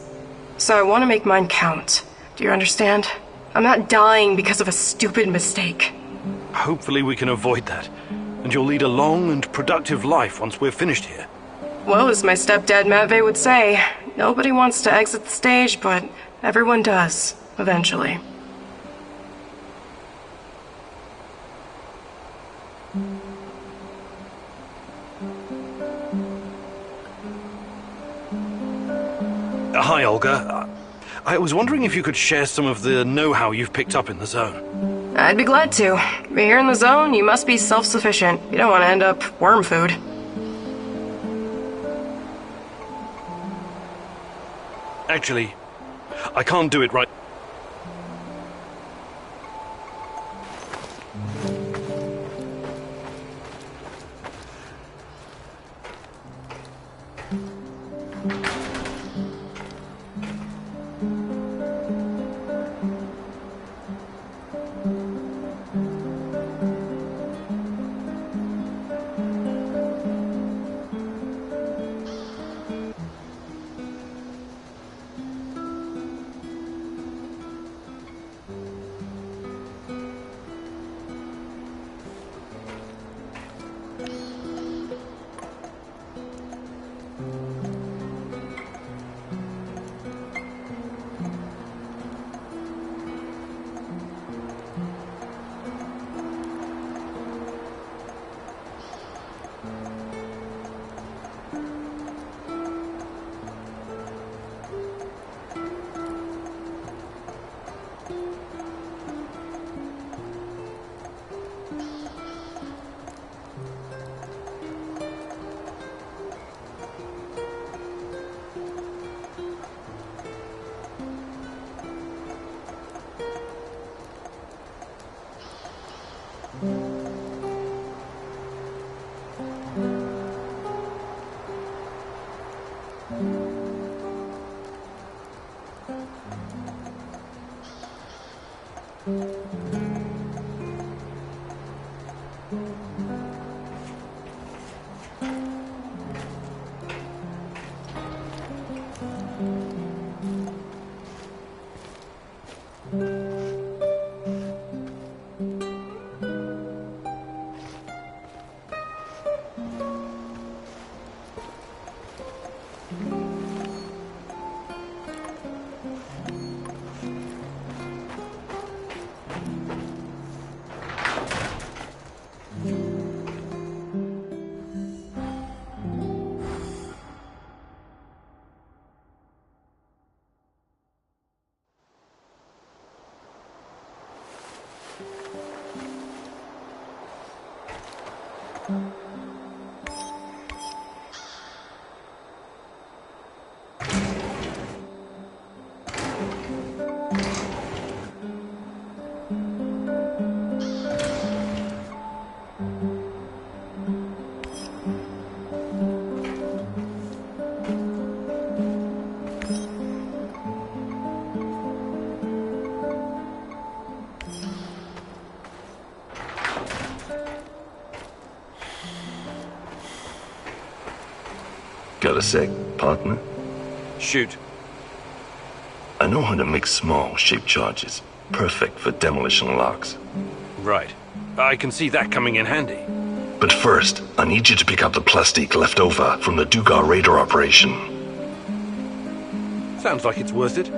So I want to make mine count. Do you understand? I'm not dying because of a stupid mistake. Hopefully we can avoid that, and you'll lead a long and productive life once we're finished here. Well, as my stepdad Matvey would say, nobody wants to exit the stage, but everyone does, eventually. Hi, Olga. I was wondering if you could share some of the know-how you've picked up in the zone. I'd be glad to. But here in the zone, you must be self-sufficient. You don't want to end up worm food. Actually, I can't do it right. Got a sec, partner? Shoot. I know how to make small, shaped charges. Perfect for demolition locks. Right. I can see that coming in handy. But first, I need you to pick up the plastique left over from the Dugar radar operation. Sounds like it's worth it.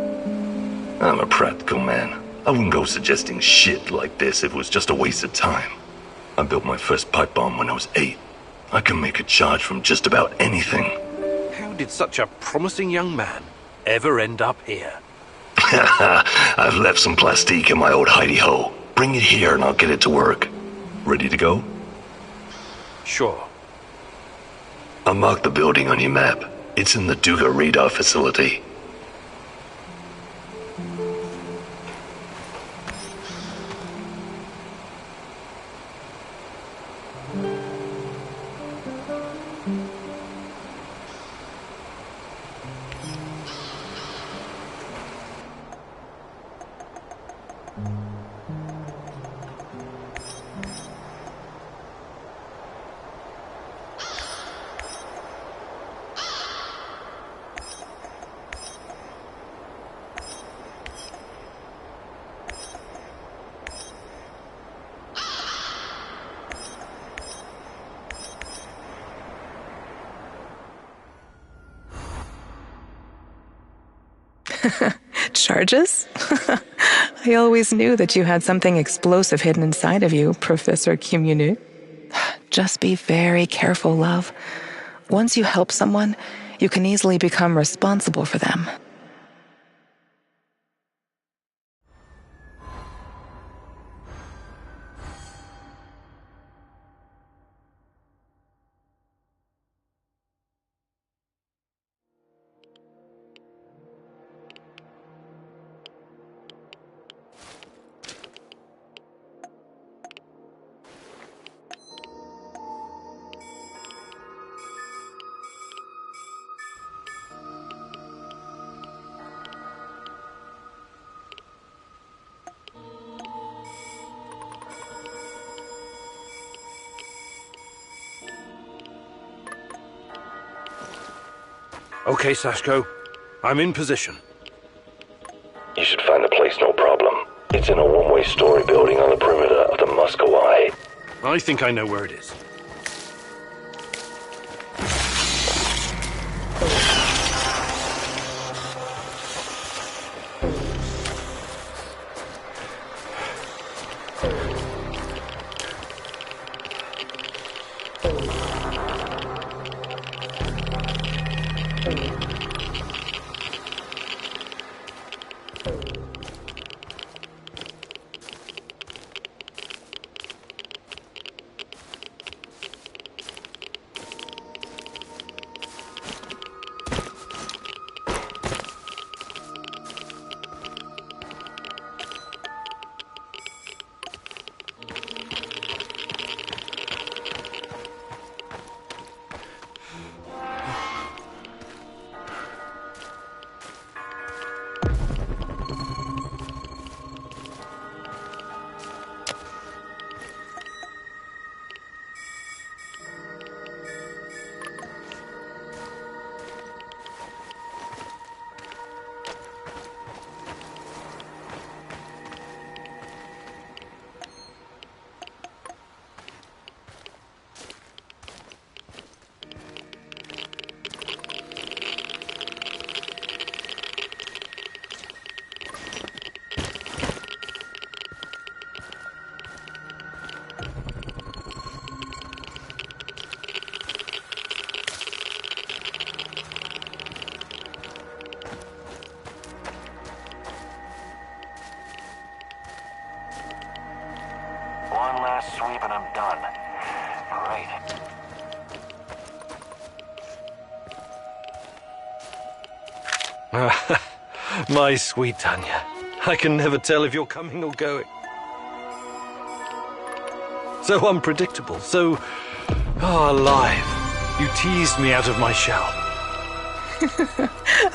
I'm a practical man. I wouldn't go suggesting shit like this if it was just a waste of time. I built my first pipe bomb when I was 8. I can make a charge from just about anything. How did such a promising young man ever end up here? I've left some plastique in my old hidey-hole. Bring it here and I'll get it to work. Ready to go? Sure. I marked the building on your map. It's in the Duga radar facility. Charges? I always knew that you had something explosive hidden inside of you, Professor Kimunu. Just be very careful, love. Once you help someone, you can easily become responsible for them. Okay, Sashko. I'm in position. You should find the place, no problem. It's in a one-way story building on the perimeter of the Muscovy. I think I know where it is. One last sweep and I'm done. Great. My sweet Tanya. I can never tell if you're coming or going. So unpredictable, so alive. You teased me out of my shell.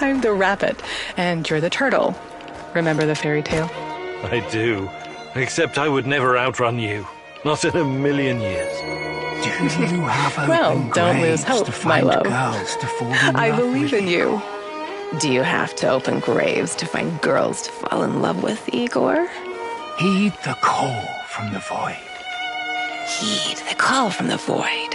I'm the rabbit, and you're the turtle. Remember the fairy tale? I do. Except I would never outrun you. Not in a million years. Do you have Well, don't lose hope, to my find love. girls to fall in I love believe with? in you. Do you have to open graves to find girls to fall in love with, Igor? Heed the call from the void. Heed the call from the void.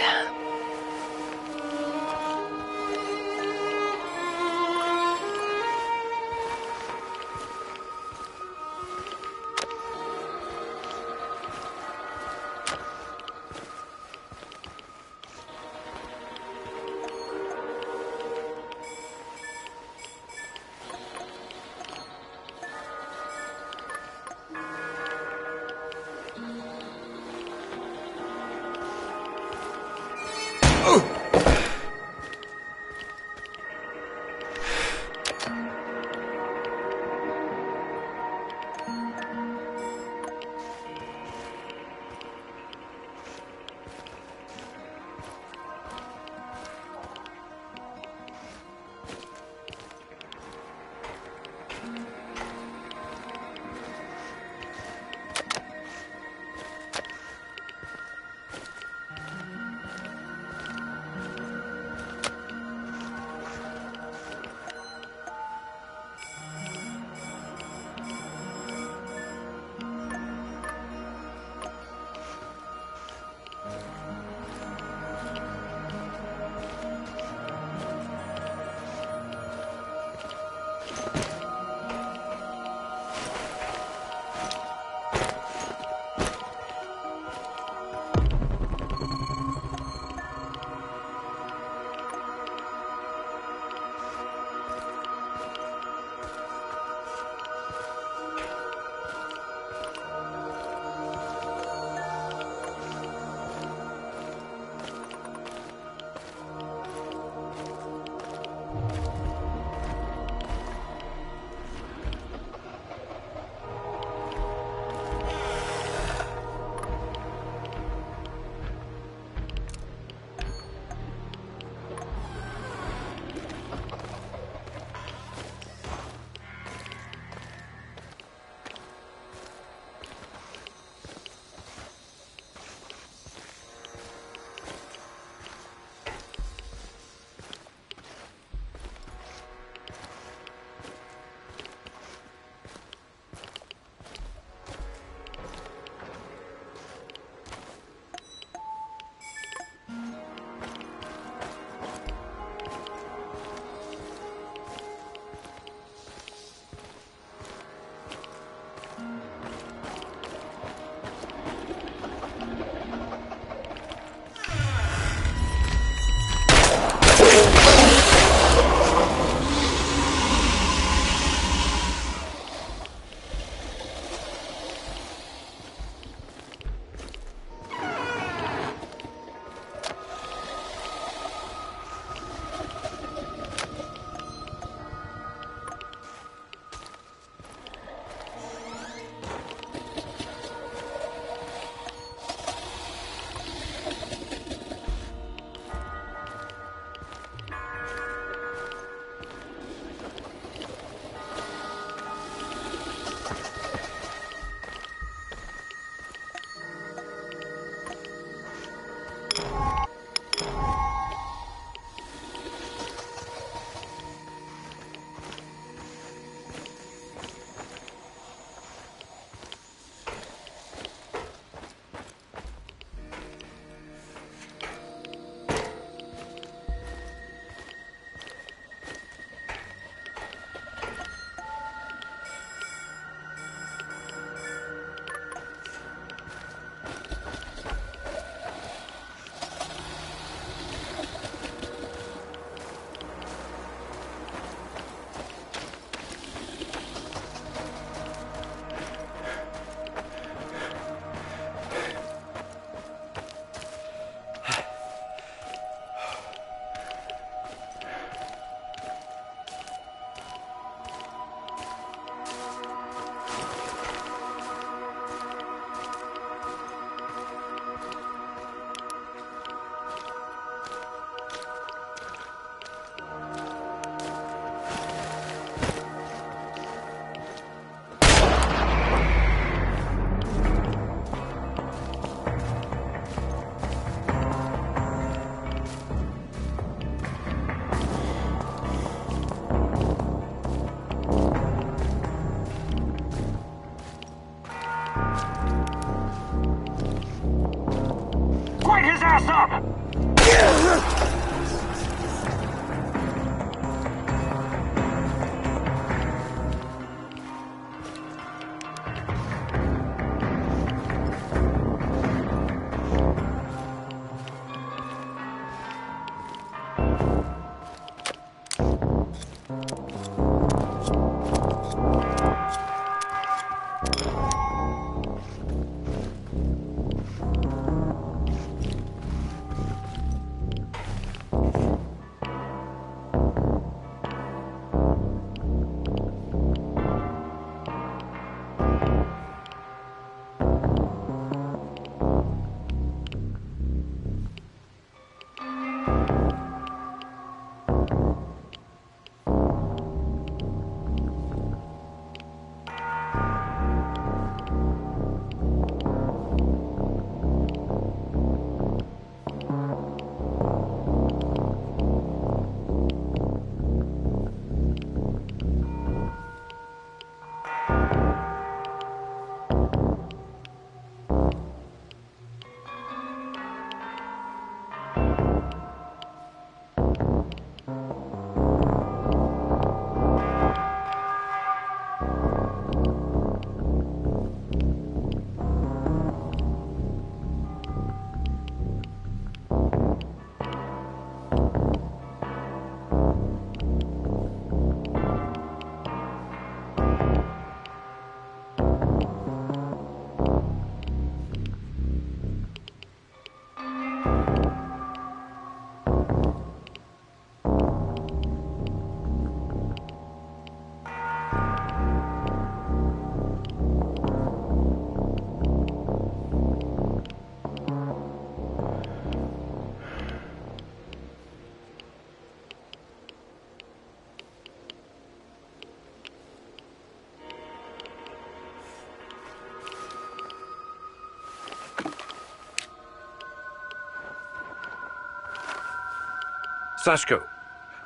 Sashko,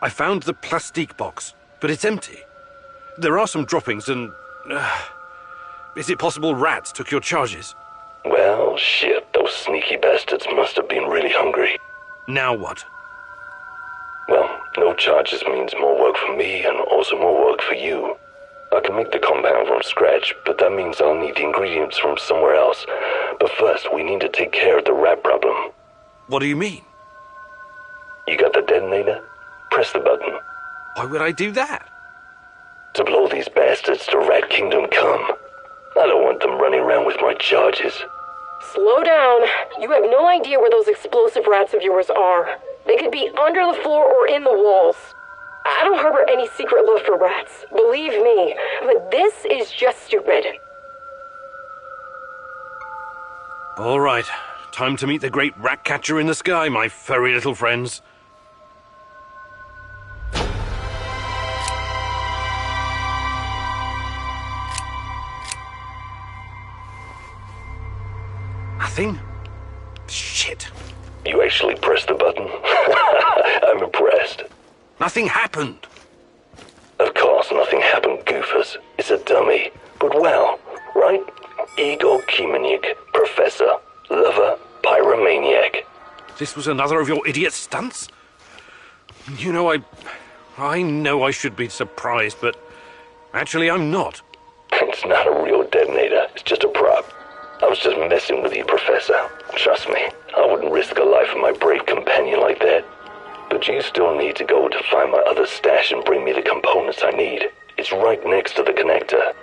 I found the plastique box, but it's empty. There are some droppings and... is it possible rats took your charges? Well, shit, those sneaky bastards must have been really hungry. Now what? Well, no charges means more work for me and also more work for you. I can make the compound from scratch, but that means I'll need the ingredients from somewhere else. But first, we need to take care of the rat problem. What do you mean? You got the detonator? Press the button. Why would I do that? To blow these bastards to Rat Kingdom come. I don't want them running around with my charges. Slow down. You have no idea where those explosive rats of yours are. They could be under the floor or in the walls. I don't harbor any secret love for rats, believe me, but this is just stupid. All right, time to meet the great rat catcher in the sky, my furry little friends. Nothing? Shit. You actually pressed the button? I'm impressed. Nothing happened. Of course nothing happened, goofers. It's a dummy. But well, right? Igor Kimenyuk, professor, lover, pyromaniac. This was another of your idiot stunts? You know, I know I should be surprised, but actually I'm not. It's not a real detonator. It's just a prop. I was just messing with you, Professor. Trust me, I wouldn't risk the life of my brave companion like that. But you still need to go to find my other stash and bring me the components I need. It's right next to the connector.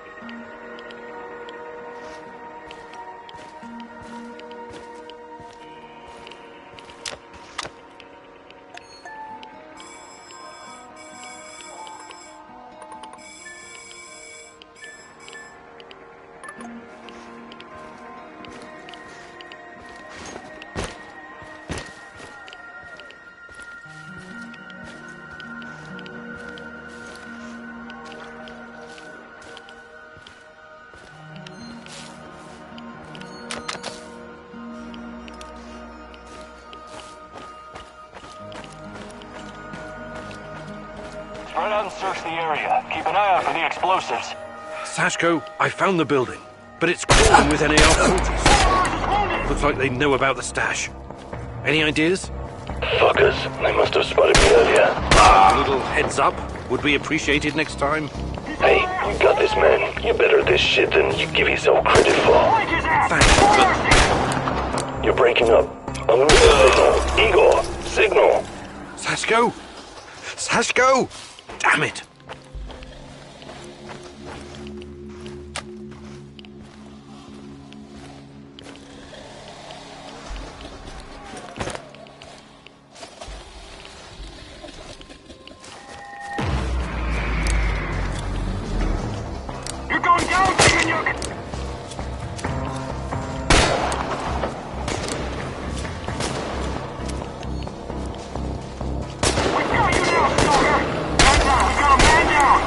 Spread out and search the area. Keep an eye out for the explosives. Sashko, I found the building, but it's crawling with NAR soldiers. Looks like they know about the stash. Any ideas? Fuckers, they must have spotted me earlier. A little heads up would be appreciated next time. Hey, you got this, man. You're better at this shit than you give yourself credit for. Thanks, but... You're breaking up. I'm gonna signal. Igor, signal. Sashko! Sashko! Damn it! You're going down, Semenuk! We got you now, Stalker! Man down, we got a man down!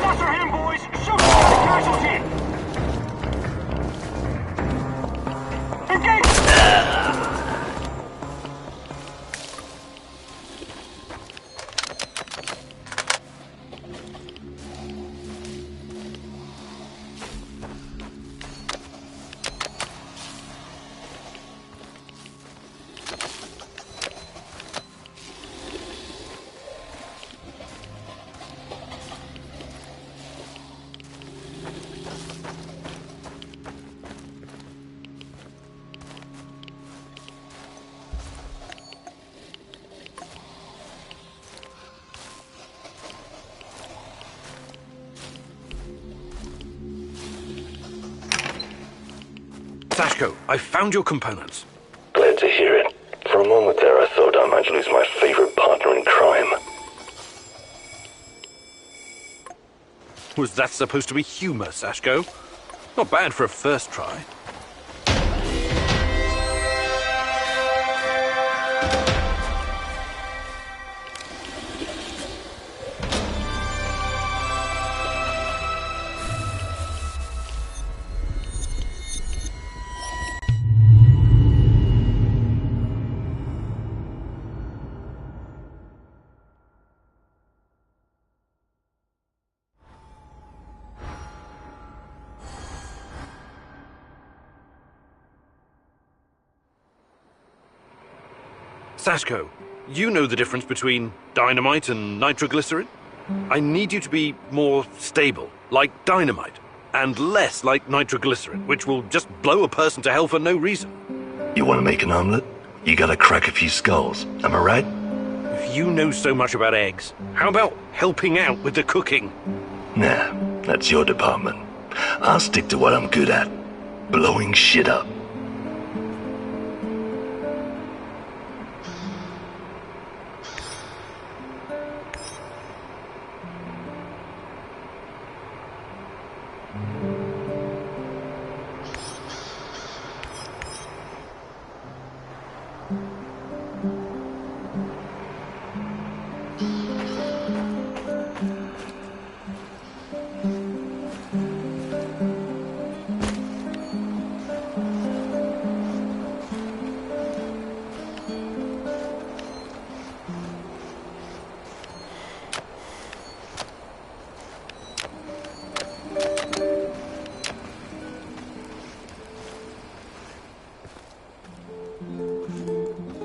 After him, boys! Shoot the casualty! Engage! Sashko, I found your components. Glad to hear it. For a moment there, I thought I might lose my favorite partner in crime. Was that supposed to be humor, Sashko? Not bad for a first try. Sashko, you know the difference between dynamite and nitroglycerin? I need you to be more stable, like dynamite, and less like nitroglycerin, which will just blow a person to hell for no reason. You want to make an omelet? You gotta crack a few skulls, am I right? If you know so much about eggs, how about helping out with the cooking? Nah, that's your department. I'll stick to what I'm good at. Blowing shit up.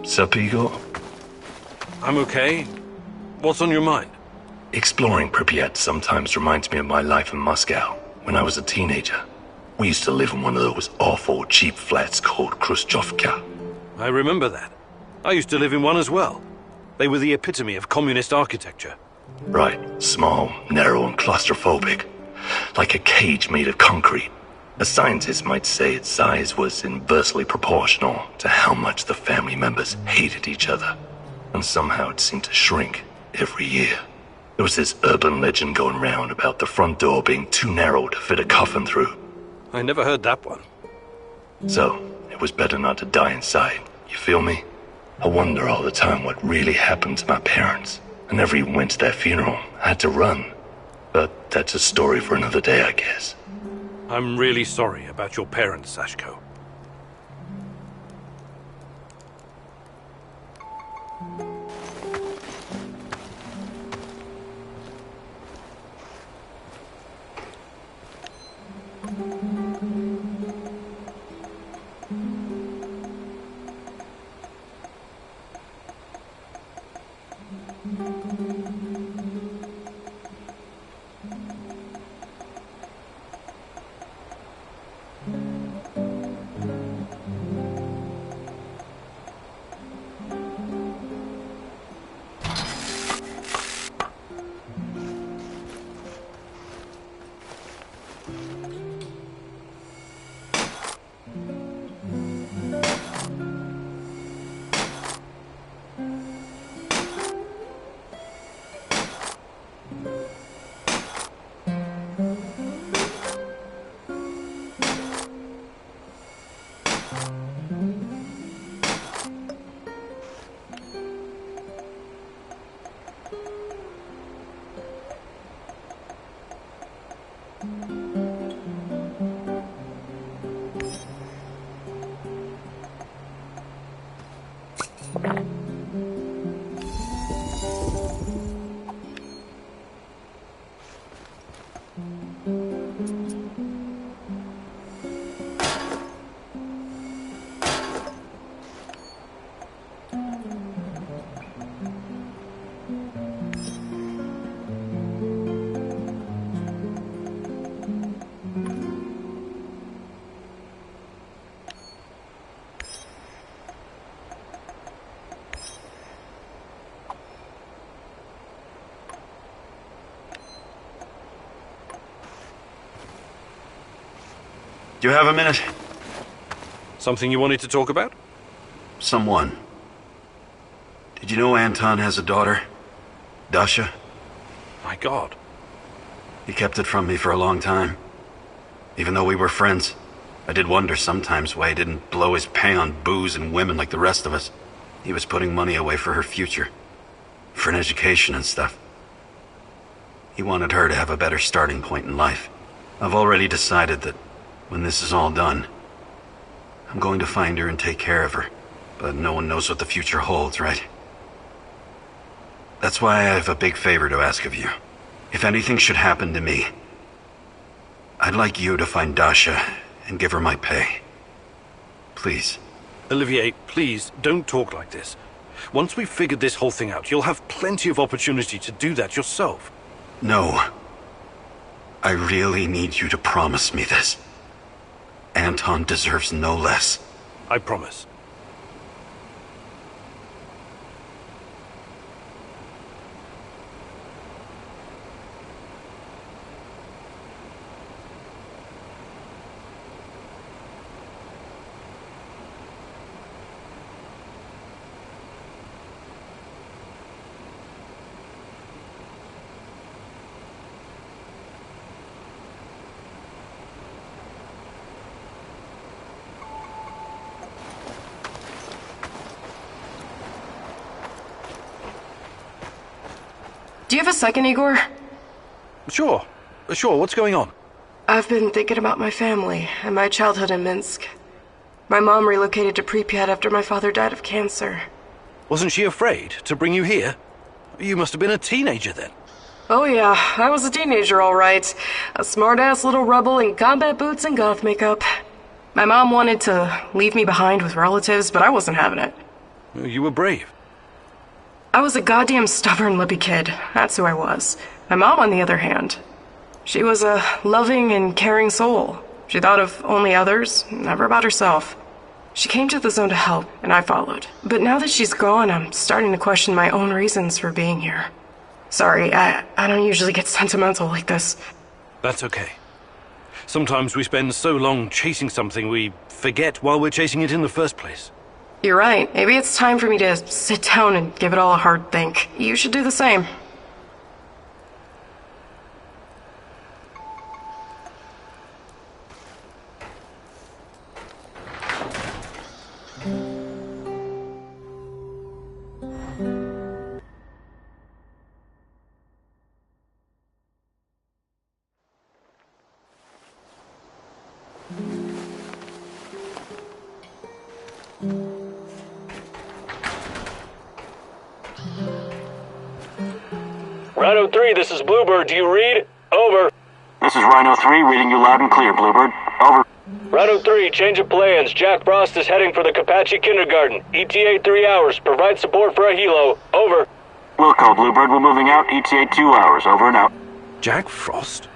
Sup, Igor? I'm okay. What's on your mind? Exploring Pripyat sometimes reminds me of my life in Moscow when I was a teenager. We used to live in one of those awful cheap flats called Khrushchevka. I remember that. I used to live in one as well. They were the epitome of communist architecture. Right. Small, narrow, and claustrophobic. Like a cage made of concrete. A scientist might say its size was inversely proportional to how much the family members hated each other. And somehow it seemed to shrink every year. There was this urban legend going round about the front door being too narrow to fit a coffin through. I never heard that one. So, it was better not to die inside, you feel me? I wonder all the time what really happened to my parents. I never even went to their funeral. I had to run. But that's a story for another day, I guess. I'm really sorry about your parents, Sashko. Do you have a minute? Something you wanted to talk about? Someone. Did you know Anton has a daughter? Dasha? My God. He kept it from me for a long time. Even though we were friends, I did wonder sometimes why he didn't blow his pay on booze and women like the rest of us. He was putting money away for her future. For an education and stuff. He wanted her to have a better starting point in life. I've already decided that when this is all done, I'm going to find her and take care of her. But no one knows what the future holds, right? That's why I have a big favor to ask of you. If anything should happen to me, I'd like you to find Dasha and give her my pay. Please. Olivier, please, don't talk like this. Once we've figured this whole thing out, you'll have plenty of opportunity to do that yourself. No. I really need you to promise me this. Anton deserves no less. I promise. Do you have a second, Igor? Sure. What's going on? I've been thinking about my family and my childhood in Minsk. My mom relocated to Pripyat after my father died of cancer. Wasn't she afraid to bring you here? You must have been a teenager then. Oh yeah, I was a teenager all right. A smart-ass little rebel in combat boots and goth makeup. My mom wanted to leave me behind with relatives, but I wasn't having it. You were brave. I was a goddamn stubborn, lippy kid. That's who I was. My mom, on the other hand, she was a loving and caring soul. She thought of only others, never about herself. She came to the zone to help, and I followed. But now that she's gone, I'm starting to question my own reasons for being here. Sorry, I don't usually get sentimental like this. That's okay. Sometimes we spend so long chasing something we forget while we're chasing it in the first place. You're right. Maybe it's time for me to sit down and give it all a hard think. You should do the same. Rhino 3, this is Bluebird. Do you read? Over. This is Rhino 3, reading you loud and clear, Bluebird. Over. Rhino 3, change of plans. Jack Frost is heading for the Kapachi Kindergarten. ETA 3 hours. Provide support for a helo. Over. Wilco, Bluebird, we're moving out. ETA 2 hours. Over and out. Jack Frost?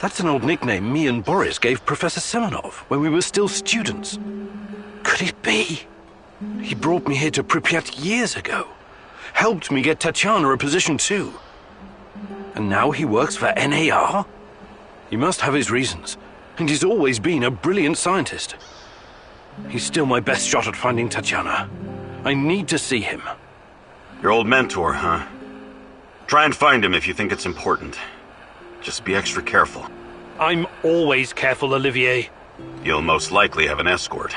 That's an old nickname me and Boris gave Professor Semenov when we were still students. Could it be? He brought me here to Pripyat years ago. Helped me get Tatiana a position too. And now he works for NAR? He must have his reasons. And he's always been a brilliant scientist. He's still my best shot at finding Tatiana. I need to see him. Your old mentor, huh? Try and find him if you think it's important. Just be extra careful. I'm always careful, Olivier. You'll most likely have an escort.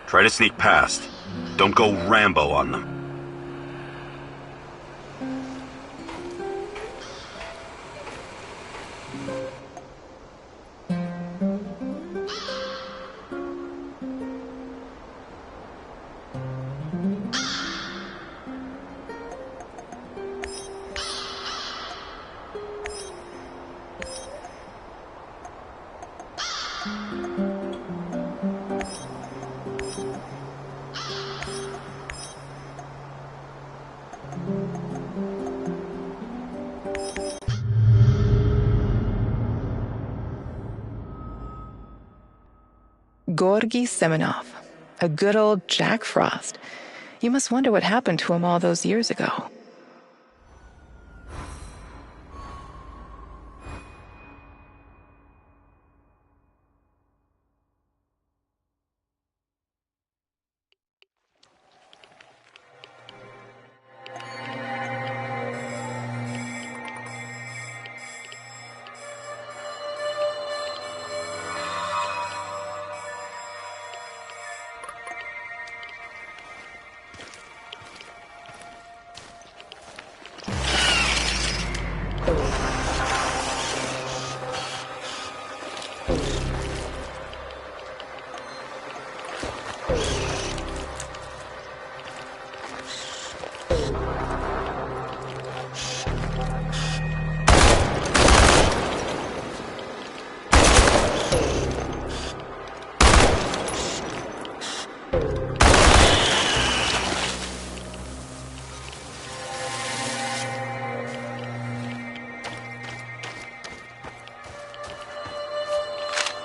Try to sneak past. Don't go Rambo on them. Georgy Semenov, a good old Jack Frost. You must wonder what happened to him all those years ago.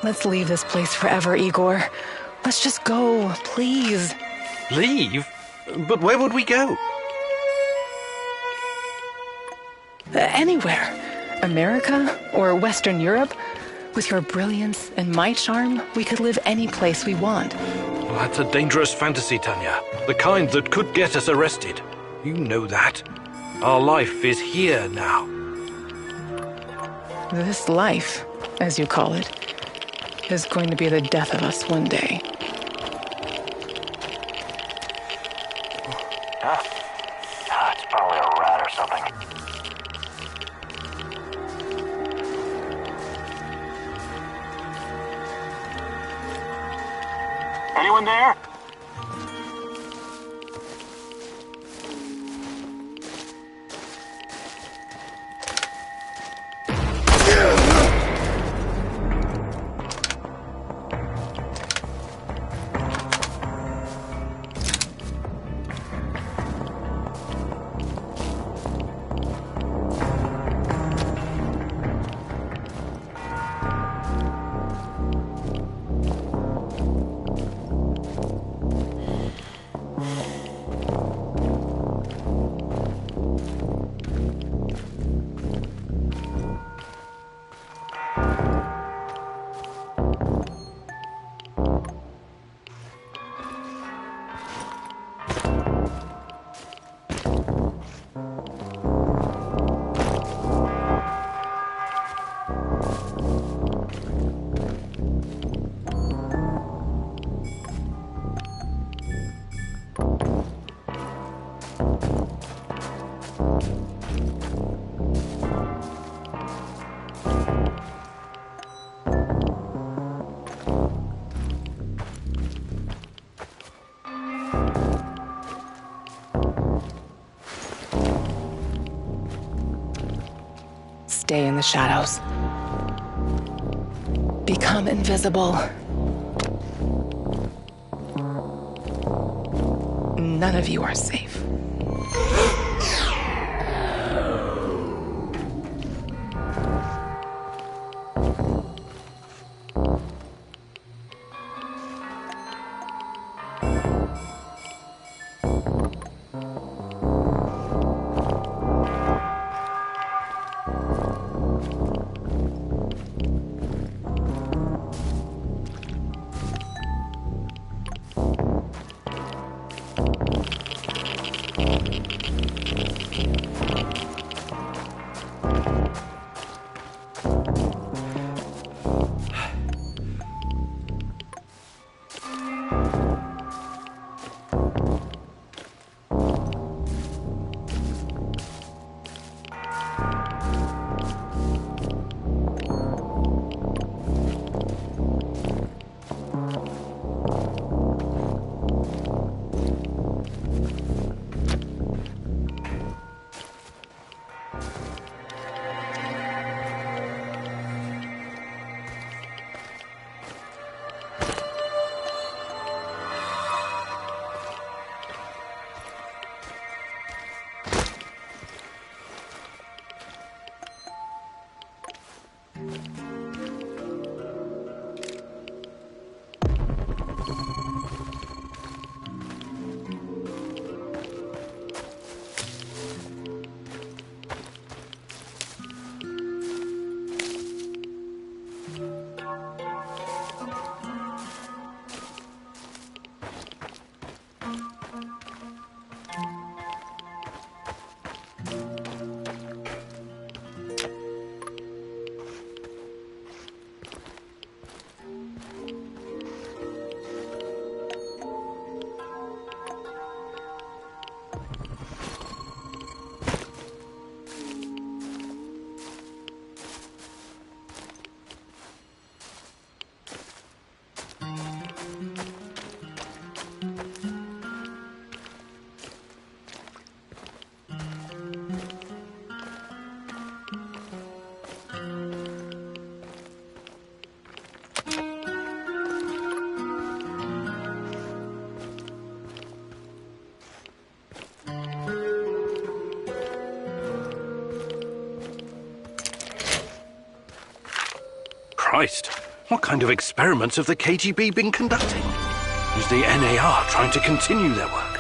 Let's leave this place forever, Igor. Let's just go, please. Leave? But where would we go? Anywhere. America or Western Europe. With your brilliance and my charm, we could live any place we want. Well, that's a dangerous fantasy, Tanya. The kind that could get us arrested. You know that. Our life is here now. This life, as you call it, is going to be the death of us one day. Huh? It's probably a rat or something. Anyone there? shadows. Become invisible. None of you are safe. Christ, what kind of experiments have the KGB been conducting? Is the NAR trying to continue their work?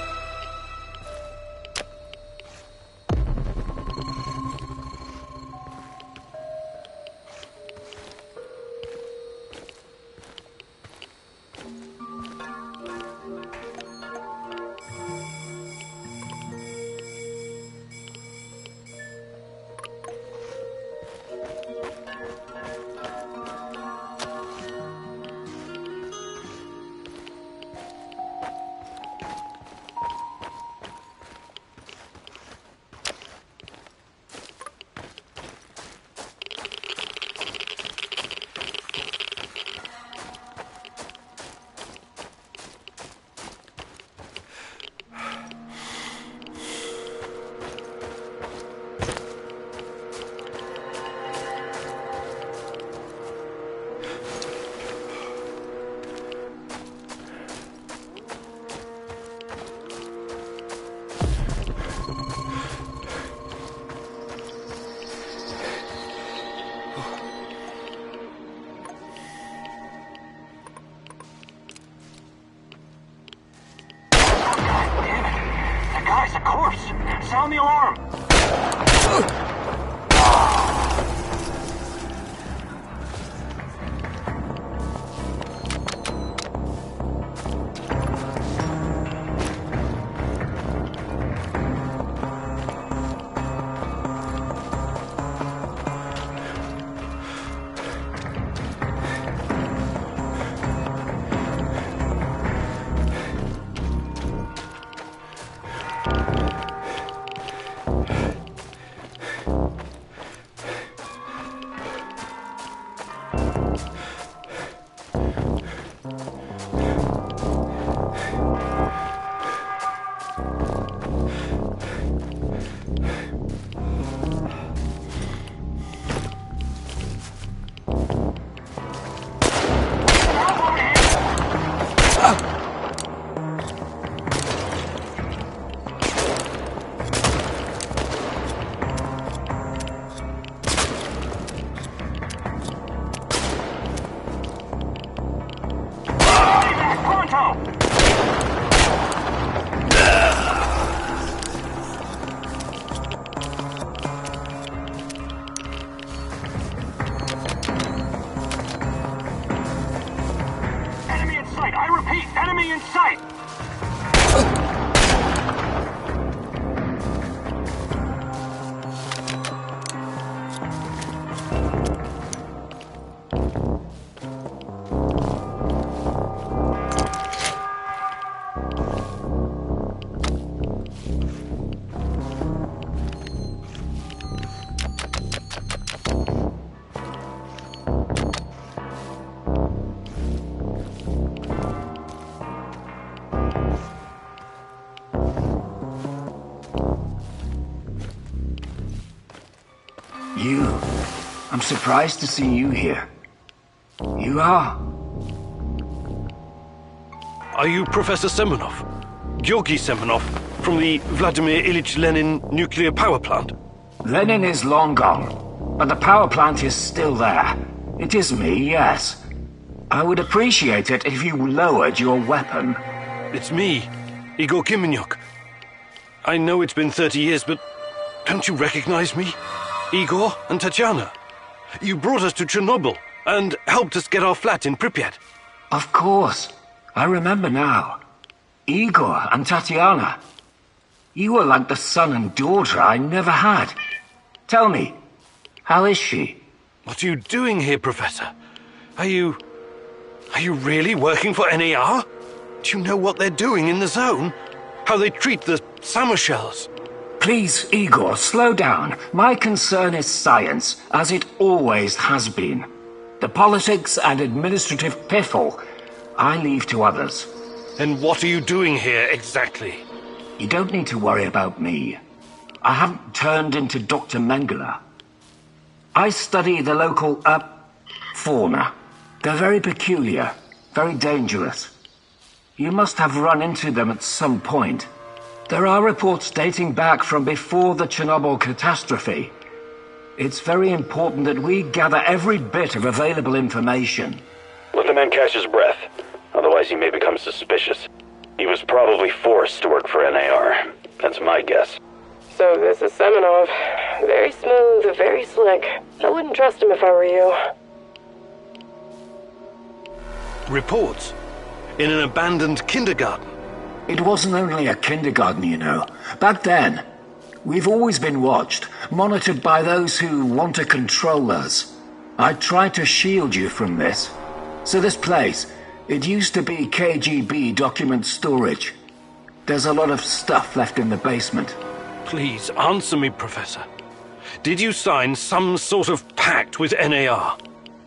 Guys, a corpse! Sound the alarm! so. Enemy in sight. I repeat, enemy in sight. I'm surprised to see you here. You are? Are you Professor Semenov? Georgy Semenov from the Vladimir Ilyich Lenin nuclear power plant? Lenin is long gone, but the power plant is still there. It is me, yes. I would appreciate it if you lowered your weapon. It's me, Igor Kimenyuk. I know it's been 30 years, but don't you recognize me? Igor and Tatiana. You brought us to Chernobyl and helped us get our flat in Pripyat. Of course. I remember now. Igor and Tatiana. You were like the son and daughter I never had. Tell me, how is she? What are you doing here, Professor? Are you really working for NAR? Do you know what they're doing in the zone? How they treat the summer shells? Please, Igor, slow down. My concern is science, as it always has been. The politics and administrative piffle, I leave to others. And what are you doing here, exactly? You don't need to worry about me. I haven't turned into Dr. Mengele. I study the local, fauna. They're very peculiar, very dangerous. You must have run into them at some point. There are reports dating back from before the Chernobyl catastrophe. It's very important that we gather every bit of available information. Let the man catch his breath. Otherwise he may become suspicious. He was probably forced to work for NAR. That's my guess. So this is Semenov. Very smooth, very slick. I wouldn't trust him if I were you. Reports? In an abandoned kindergarten? It wasn't only a kindergarten, you know. Back then, we've always been watched, monitored by those who want to control us. I tried to shield you from this. So this place, it used to be KGB document storage. There's a lot of stuff left in the basement. Please, answer me, Professor. Did you sign some sort of pact with NAR?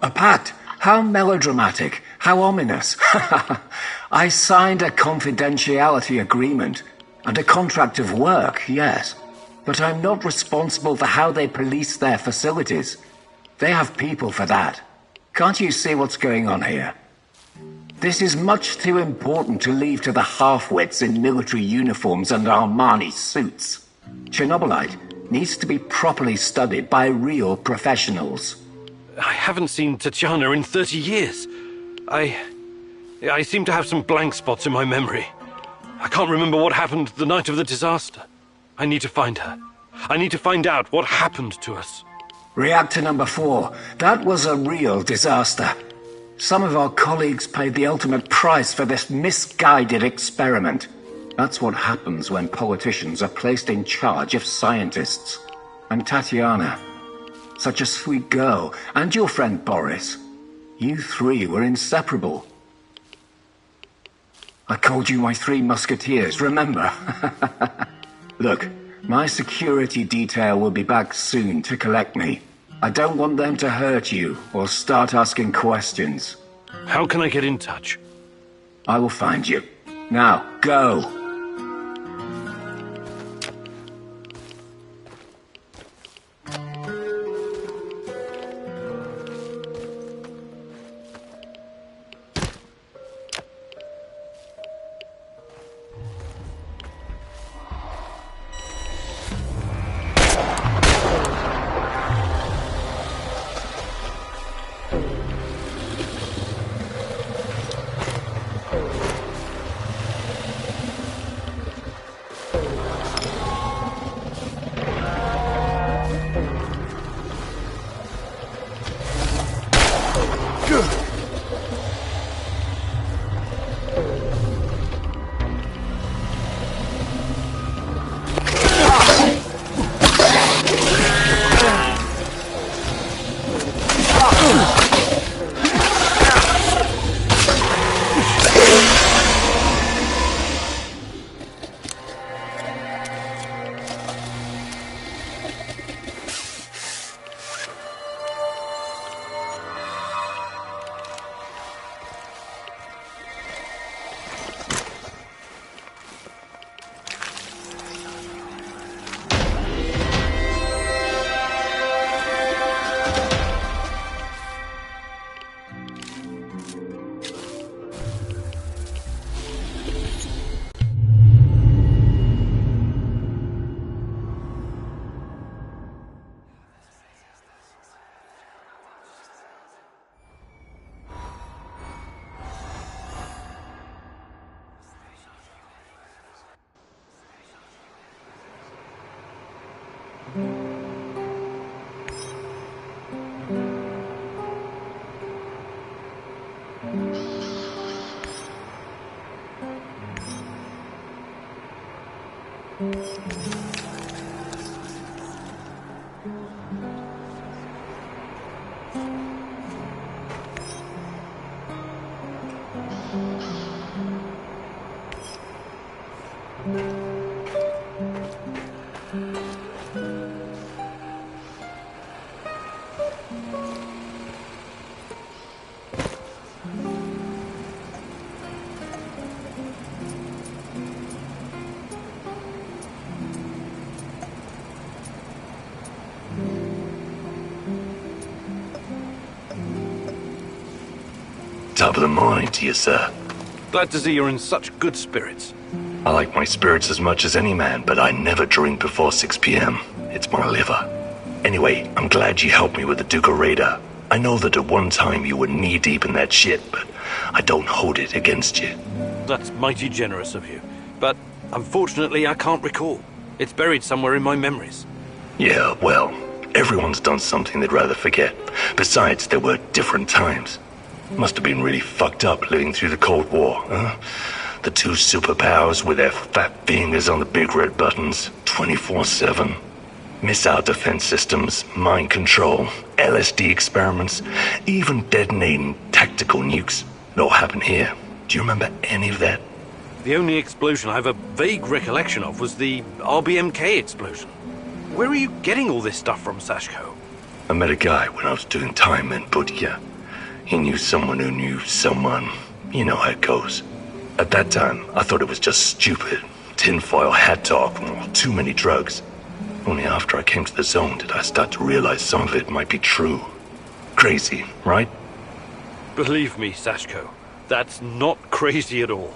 A pact? How melodramatic. How ominous. I signed a confidentiality agreement and a contract of work, yes. But I'm not responsible for how they police their facilities. They have people for that. Can't you see what's going on here? This is much too important to leave to the half-wits in military uniforms and Armani suits. Chernobylite needs to be properly studied by real professionals. I haven't seen Tatiana in 30 years. I seem to have some blank spots in my memory. I can't remember what happened the night of the disaster. I need to find her. I need to find out what happened to us. Reactor number 4. That was a real disaster. Some of our colleagues paid the ultimate price for this misguided experiment. That's what happens when politicians are placed in charge of scientists. And Tatiana, such a sweet girl, and your friend Boris. You three were inseparable. I called you my 3 musketeers, remember? Look, my security detail will be back soon to collect me. I don't want them to hurt you or start asking questions. How can I get in touch? I will find you. Now, go. Top of the morning to you, sir. Glad to see you're in such good spirits. I like my spirits as much as any man, but I never drink before 6 p.m. It's my liver. Anyway, I'm glad you helped me with the Duca Radar. I know that at one time you were knee-deep in that shit, but I don't hold it against you. That's mighty generous of you. But unfortunately, I can't recall. It's buried somewhere in my memories. Yeah, well, everyone's done something they'd rather forget. Besides, there were different times. Must have been really fucked up living through the Cold War, huh? The two superpowers with their fat fingers on the big red buttons, 24/7. Missile defense systems, mind control, LSD experiments, even detonating tactical nukes. It all happened here. Do you remember any of that? The only explosion I have a vague recollection of was the RBMK explosion. Where are you getting all this stuff from, Sashko? I met a guy when I was doing time in Budya. He knew someone who knew someone. You know how it goes. At that time, I thought it was just stupid. Tinfoil hat talk, or too many drugs. Only after I came to the zone did I start to realize some of it might be true. Crazy, right? Believe me, Sashko, that's not crazy at all.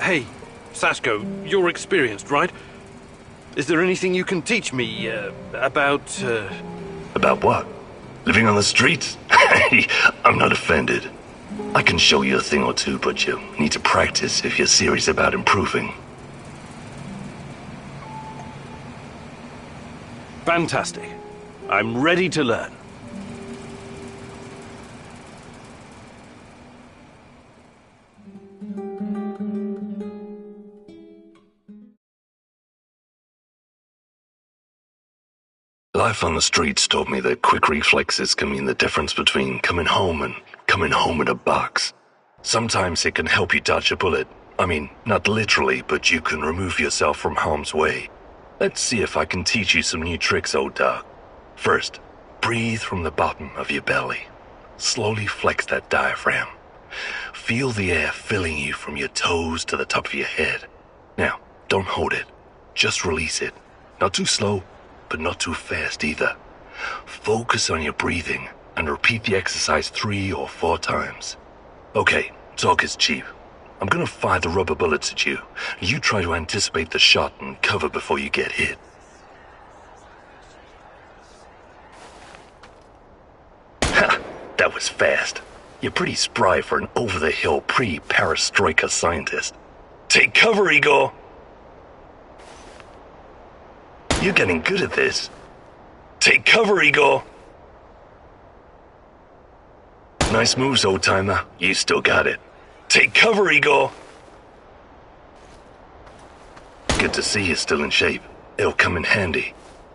Hey, Sashko, you're experienced, right? Is there anything you can teach me, about... About what? Living on the streets? I'm not offended. I can show you a thing or two, but you need to practice if you're serious about improving. Fantastic. I'm ready to learn. Life on the streets taught me that quick reflexes can mean the difference between coming home and coming home in a box. Sometimes it can help you dodge a bullet. I mean, not literally, but you can remove yourself from harm's way. Let's see if I can teach you some new tricks, old dog. First, breathe from the bottom of your belly. Slowly flex that diaphragm. Feel the air filling you from your toes to the top of your head. Now, don't hold it. Just release it. Not too slow, but not too fast either. Focus on your breathing and repeat the exercise 3 or 4 times. Okay, talk is cheap. I'm gonna fire the rubber bullets at you. You try to anticipate the shot and cover before you get hit. Ha! That was fast. You're pretty spry for an over-the-hill pre-perestroika scientist. Take cover, Igor! You're getting good at this. Take cover, Igor! Nice moves, old-timer. You still got it. Take cover, Igor! Good to see you're still in shape. It'll come in handy.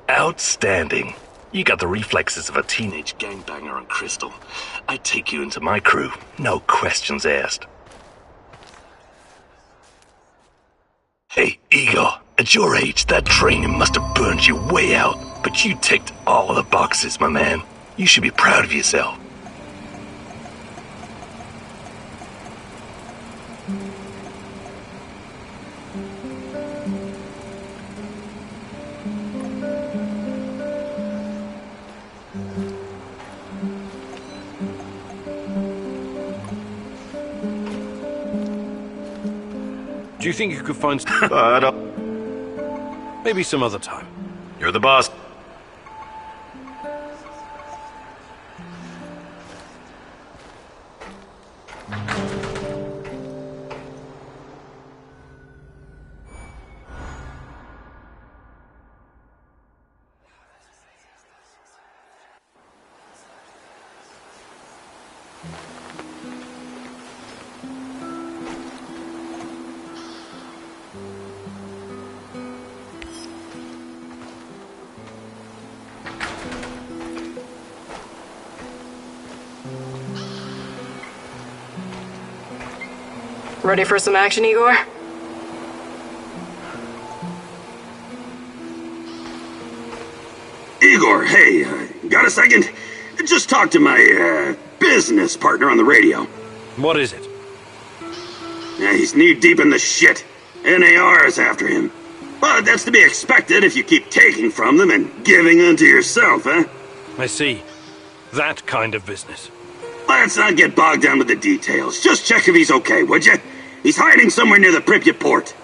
Outstanding. You got the reflexes of a teenage gangbanger on Crystal. I'd take you into my crew. No questions asked. Hey, Igor. At your age, that training must have burned you way out. But you ticked all the boxes, my man. You should be proud of yourself. Do you think you could find... Maybe some other time. You're the boss. Ready for some action, Igor? Igor, hey, got a second? Just talk to my, business partner on the radio. What is it? Yeah, he's knee-deep in the shit. NAR is after him. But that's to be expected if you keep taking from them and giving unto yourself, huh? I see. That kind of business. Let's not get bogged down with the details. Just check if he's okay, would you? He's hiding somewhere near the Pripyat port.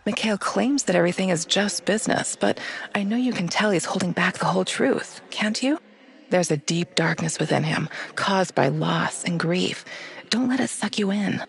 Mikhail claims that everything is just business, but I know you can tell he's holding back the whole truth, can't you? There's a deep darkness within him, caused by loss and grief. Don't let it suck you in.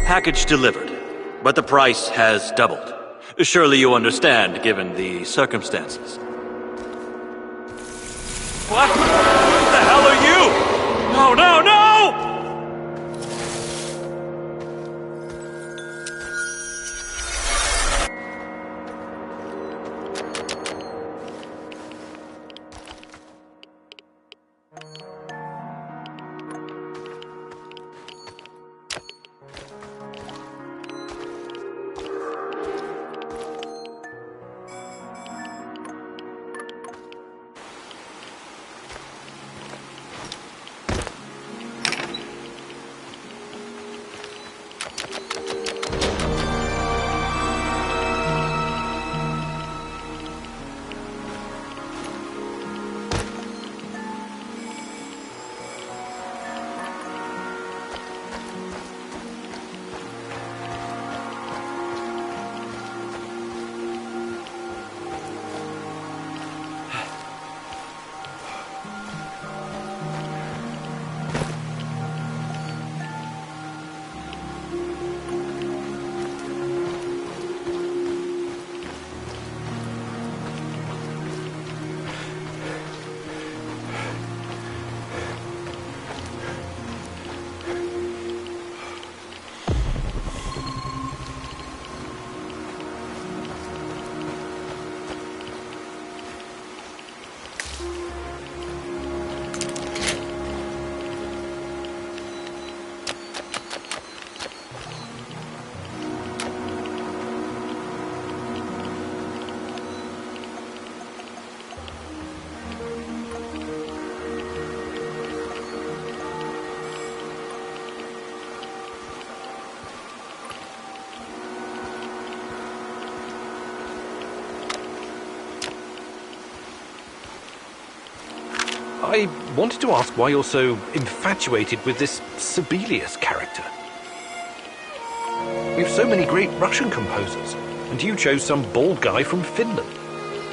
Package delivered, but the price has doubled. Surely you understand, given the circumstances. What? Who the hell are you? No, no, no! I wanted to ask why you're so infatuated with this Sibelius character. We have so many great Russian composers, and you chose some bald guy from Finland.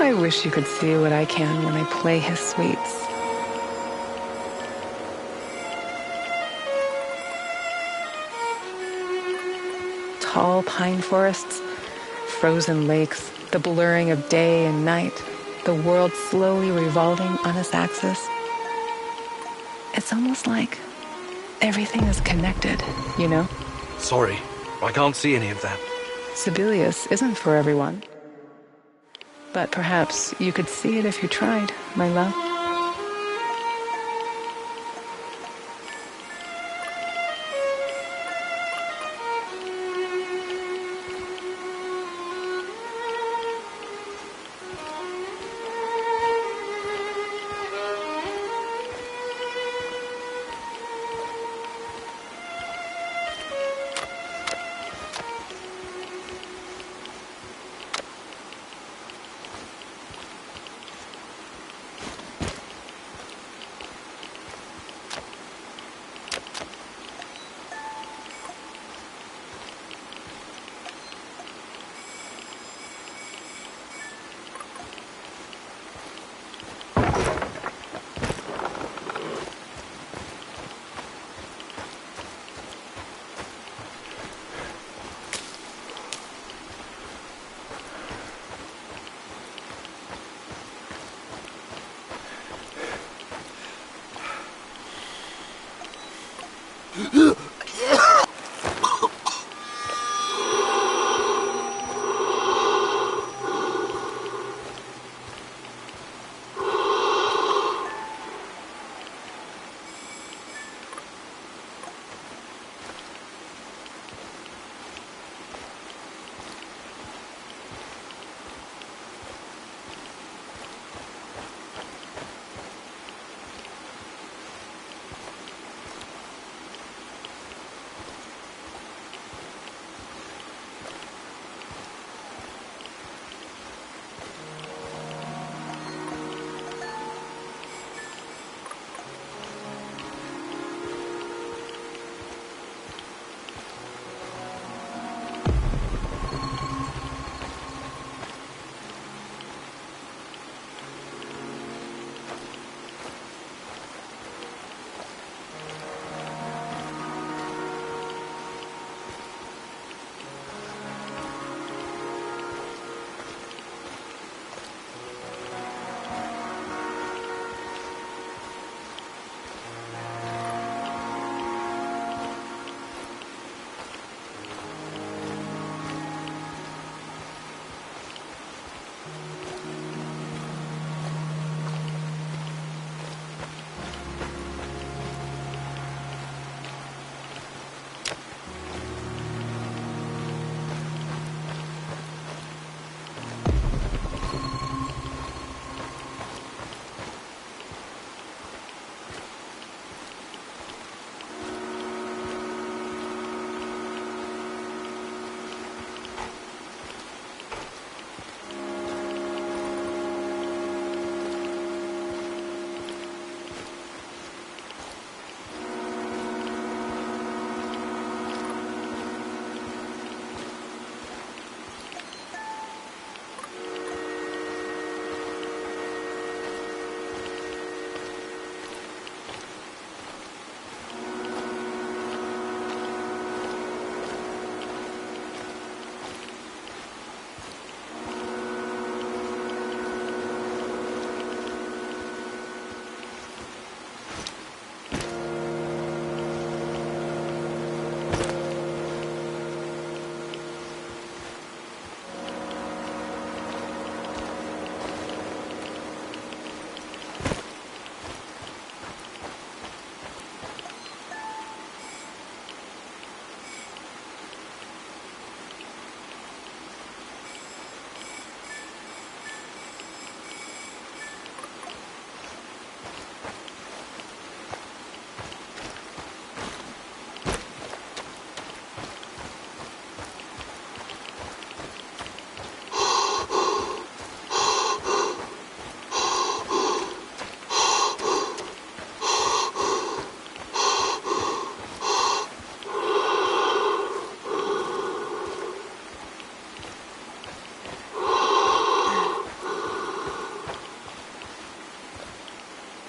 I wish you could see what I can when I play his suites. Tall pine forests, frozen lakes, the blurring of day and night, the world slowly revolving on its axis. It's almost like everything is connected, you know? Sorry, I can't see any of that. Sibelius isn't for everyone. But perhaps you could see it if you tried, my love.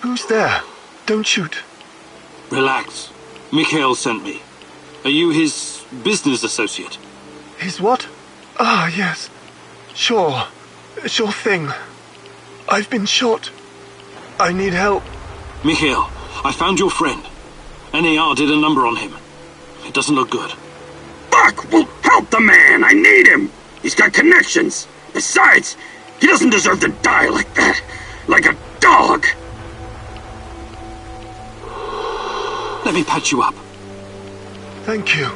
Who's there? Don't shoot. Relax. Mikhail sent me. Are you his business associate? His what? Ah, yes. Sure. Sure thing. I've been shot. I need help. Mikhail, I found your friend. NAR did a number on him. It doesn't look good. Fuck! Well, help the man! I need him! He's got connections. Besides, he doesn't deserve to die like that. Like a dog. Let me patch you up. Thank you.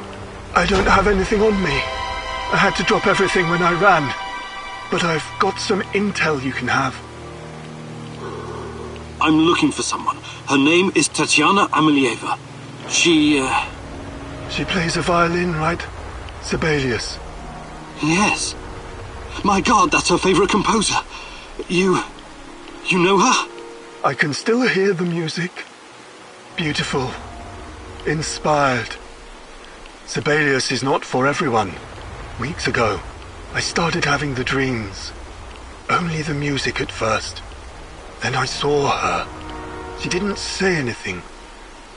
I don't have anything on me. I had to drop everything when I ran. But I've got some intel you can have. I'm looking for someone. Her name is Tatiana Amelieva. She plays a violin, right? Sibelius. Yes. My God, that's her favorite composer. You know her? I can still hear the music. Beautiful. Inspired. Sibelius is not for everyone. Weeks ago, I started having the dreams. Only the music at first. Then I saw her. She didn't say anything,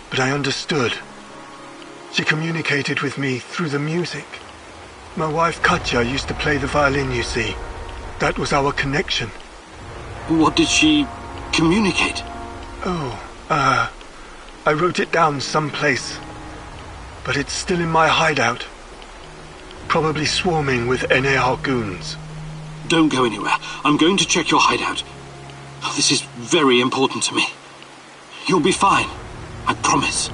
but I understood. She communicated with me through the music. My wife Katya used to play the violin, you see. That was our connection. What did she communicate? I wrote it down someplace. But it's still in my hideout. Probably swarming with NAR goons. Don't go anywhere. I'm going to check your hideout. This is very important to me. You'll be fine. I promise.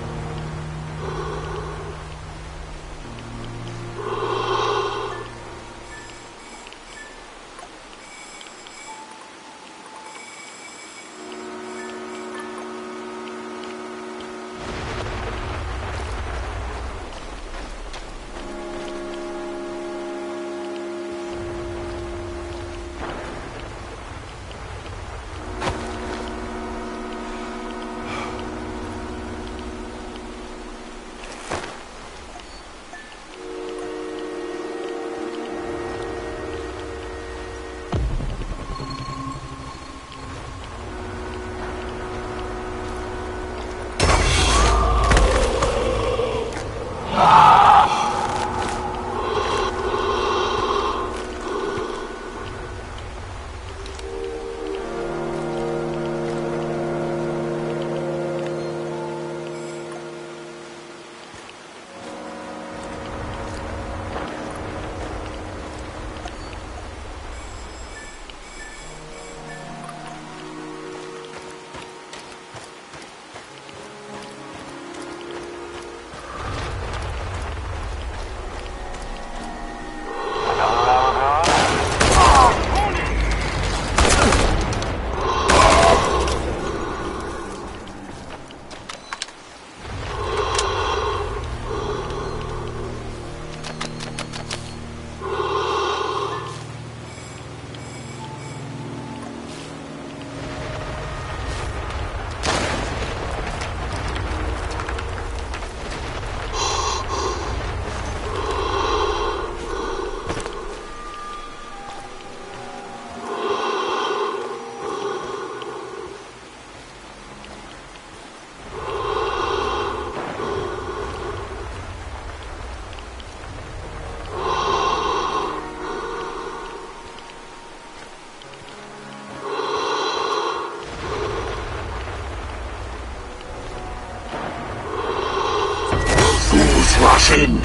Russian.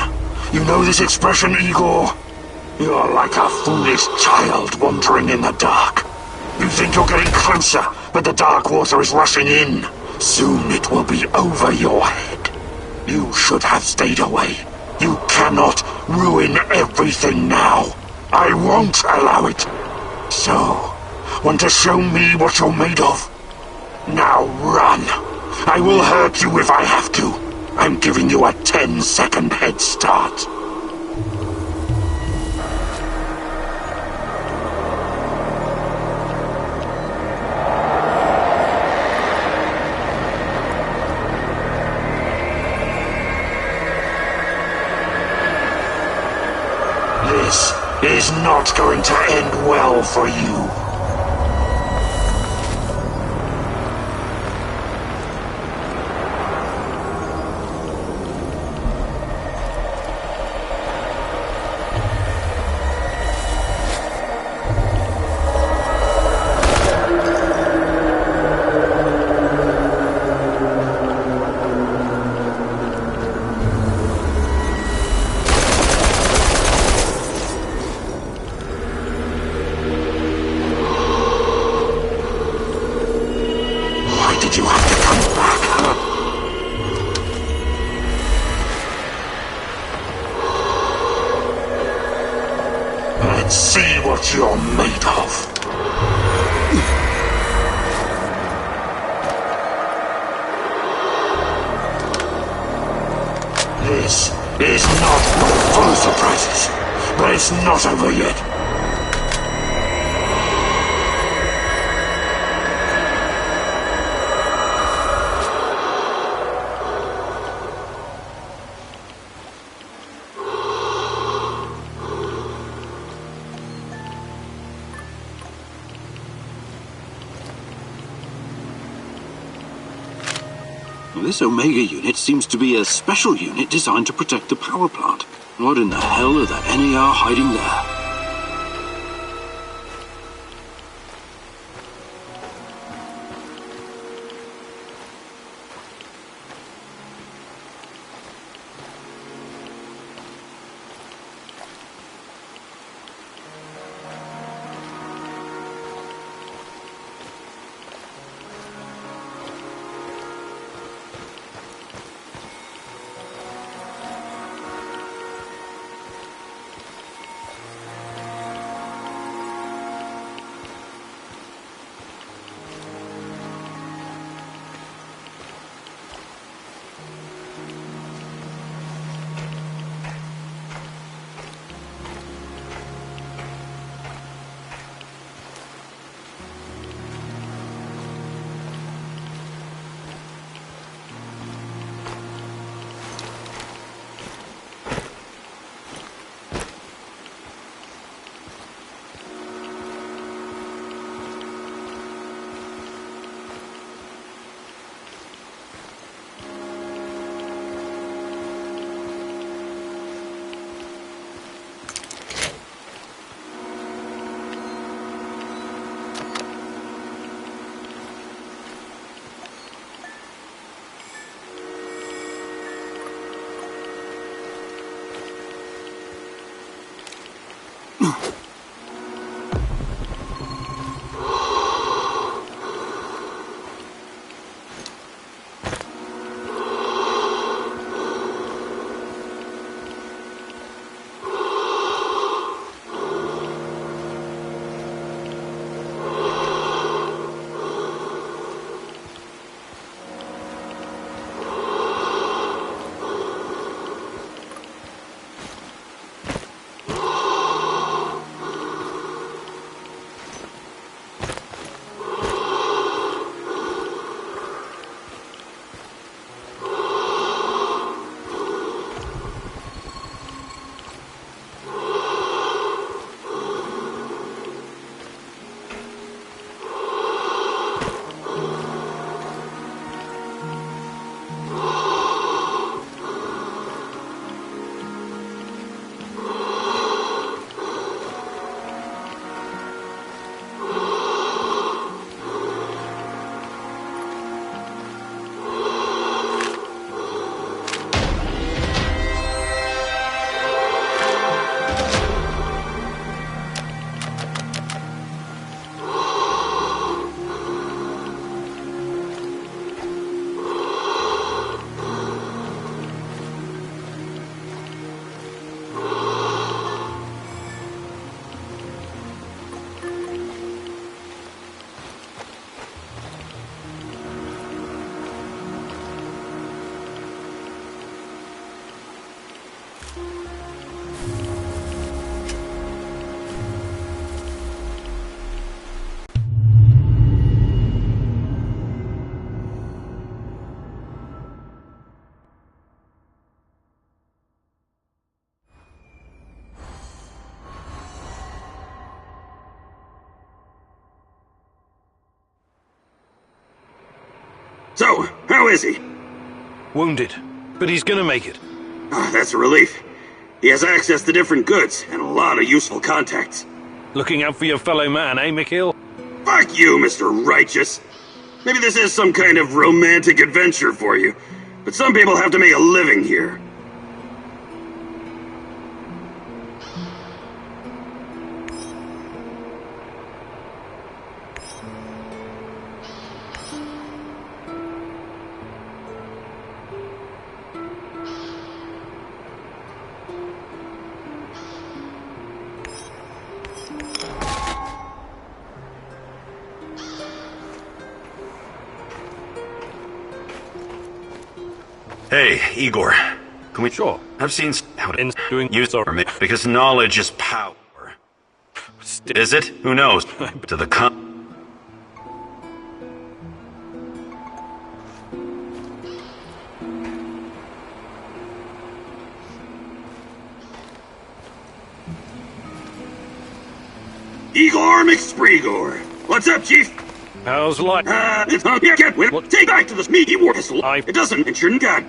You know this expression, Igor? You're like a foolish child wandering in the dark. You think you're getting closer, but the dark water is rushing in. Soon it will be over your head. You should have stayed away. You cannot ruin everything now. I won't allow it. So, want to show me what you're made of? Now run. I will hurt you if I have to. I'm giving you a 10-second head start. This is not going to end well for you. you're made of. This is not full of surprises, but it's not over yet. This Omega unit seems to be a special unit designed to protect the power plant. What in the hell are the NAR hiding there? So, how is he? Wounded, but he's gonna make it. That's a relief. He has access to different goods and a lot of useful contacts. Looking out for your fellow man, eh, Mikhail? Fuck you, Mr. Righteous. Maybe this is some kind of romantic adventure for you, but some people have to make a living here. Hey, Igor. Can we... Sure. I've seen how in doing use for me because knowledge is power. Is it? Who knows? To the Igor McSpreegor. What's up, Chief? How's life? It's not here. Get with it. Take back to this meaty war pistol. It doesn't. It shouldn't got.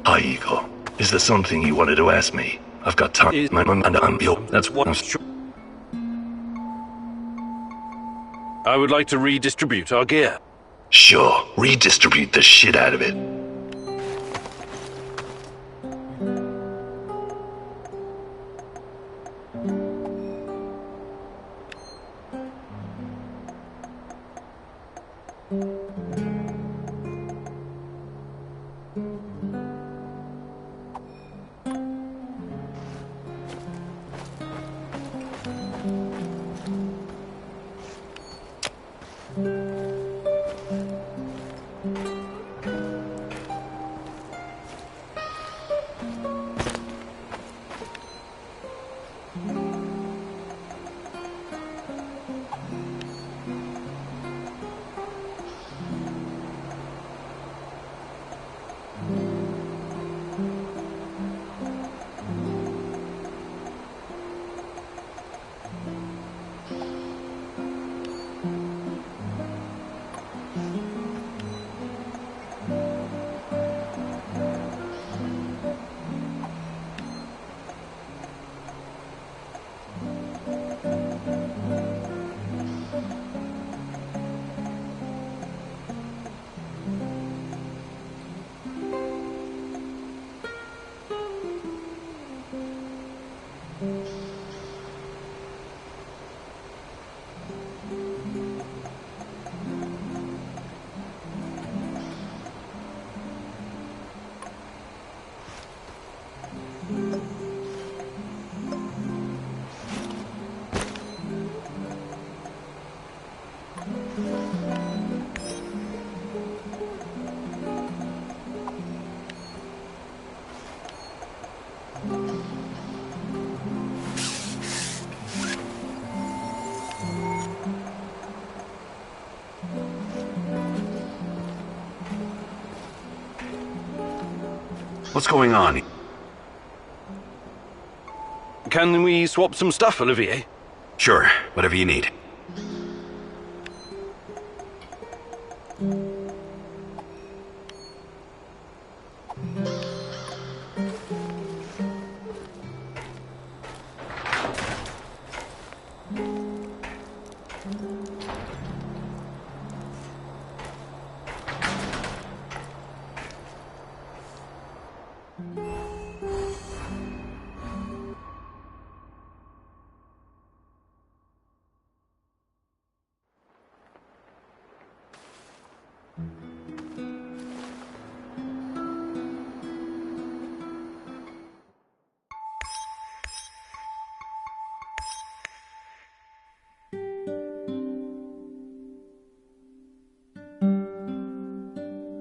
Hi, Igor. Is there something you wanted to ask me? I've got time. My mum and I'm your. That's what I'm sure. I would like to redistribute our gear. Sure, redistribute the shit out of it. What's going on? Can we swap some stuff, Olivier? Sure, whatever you need.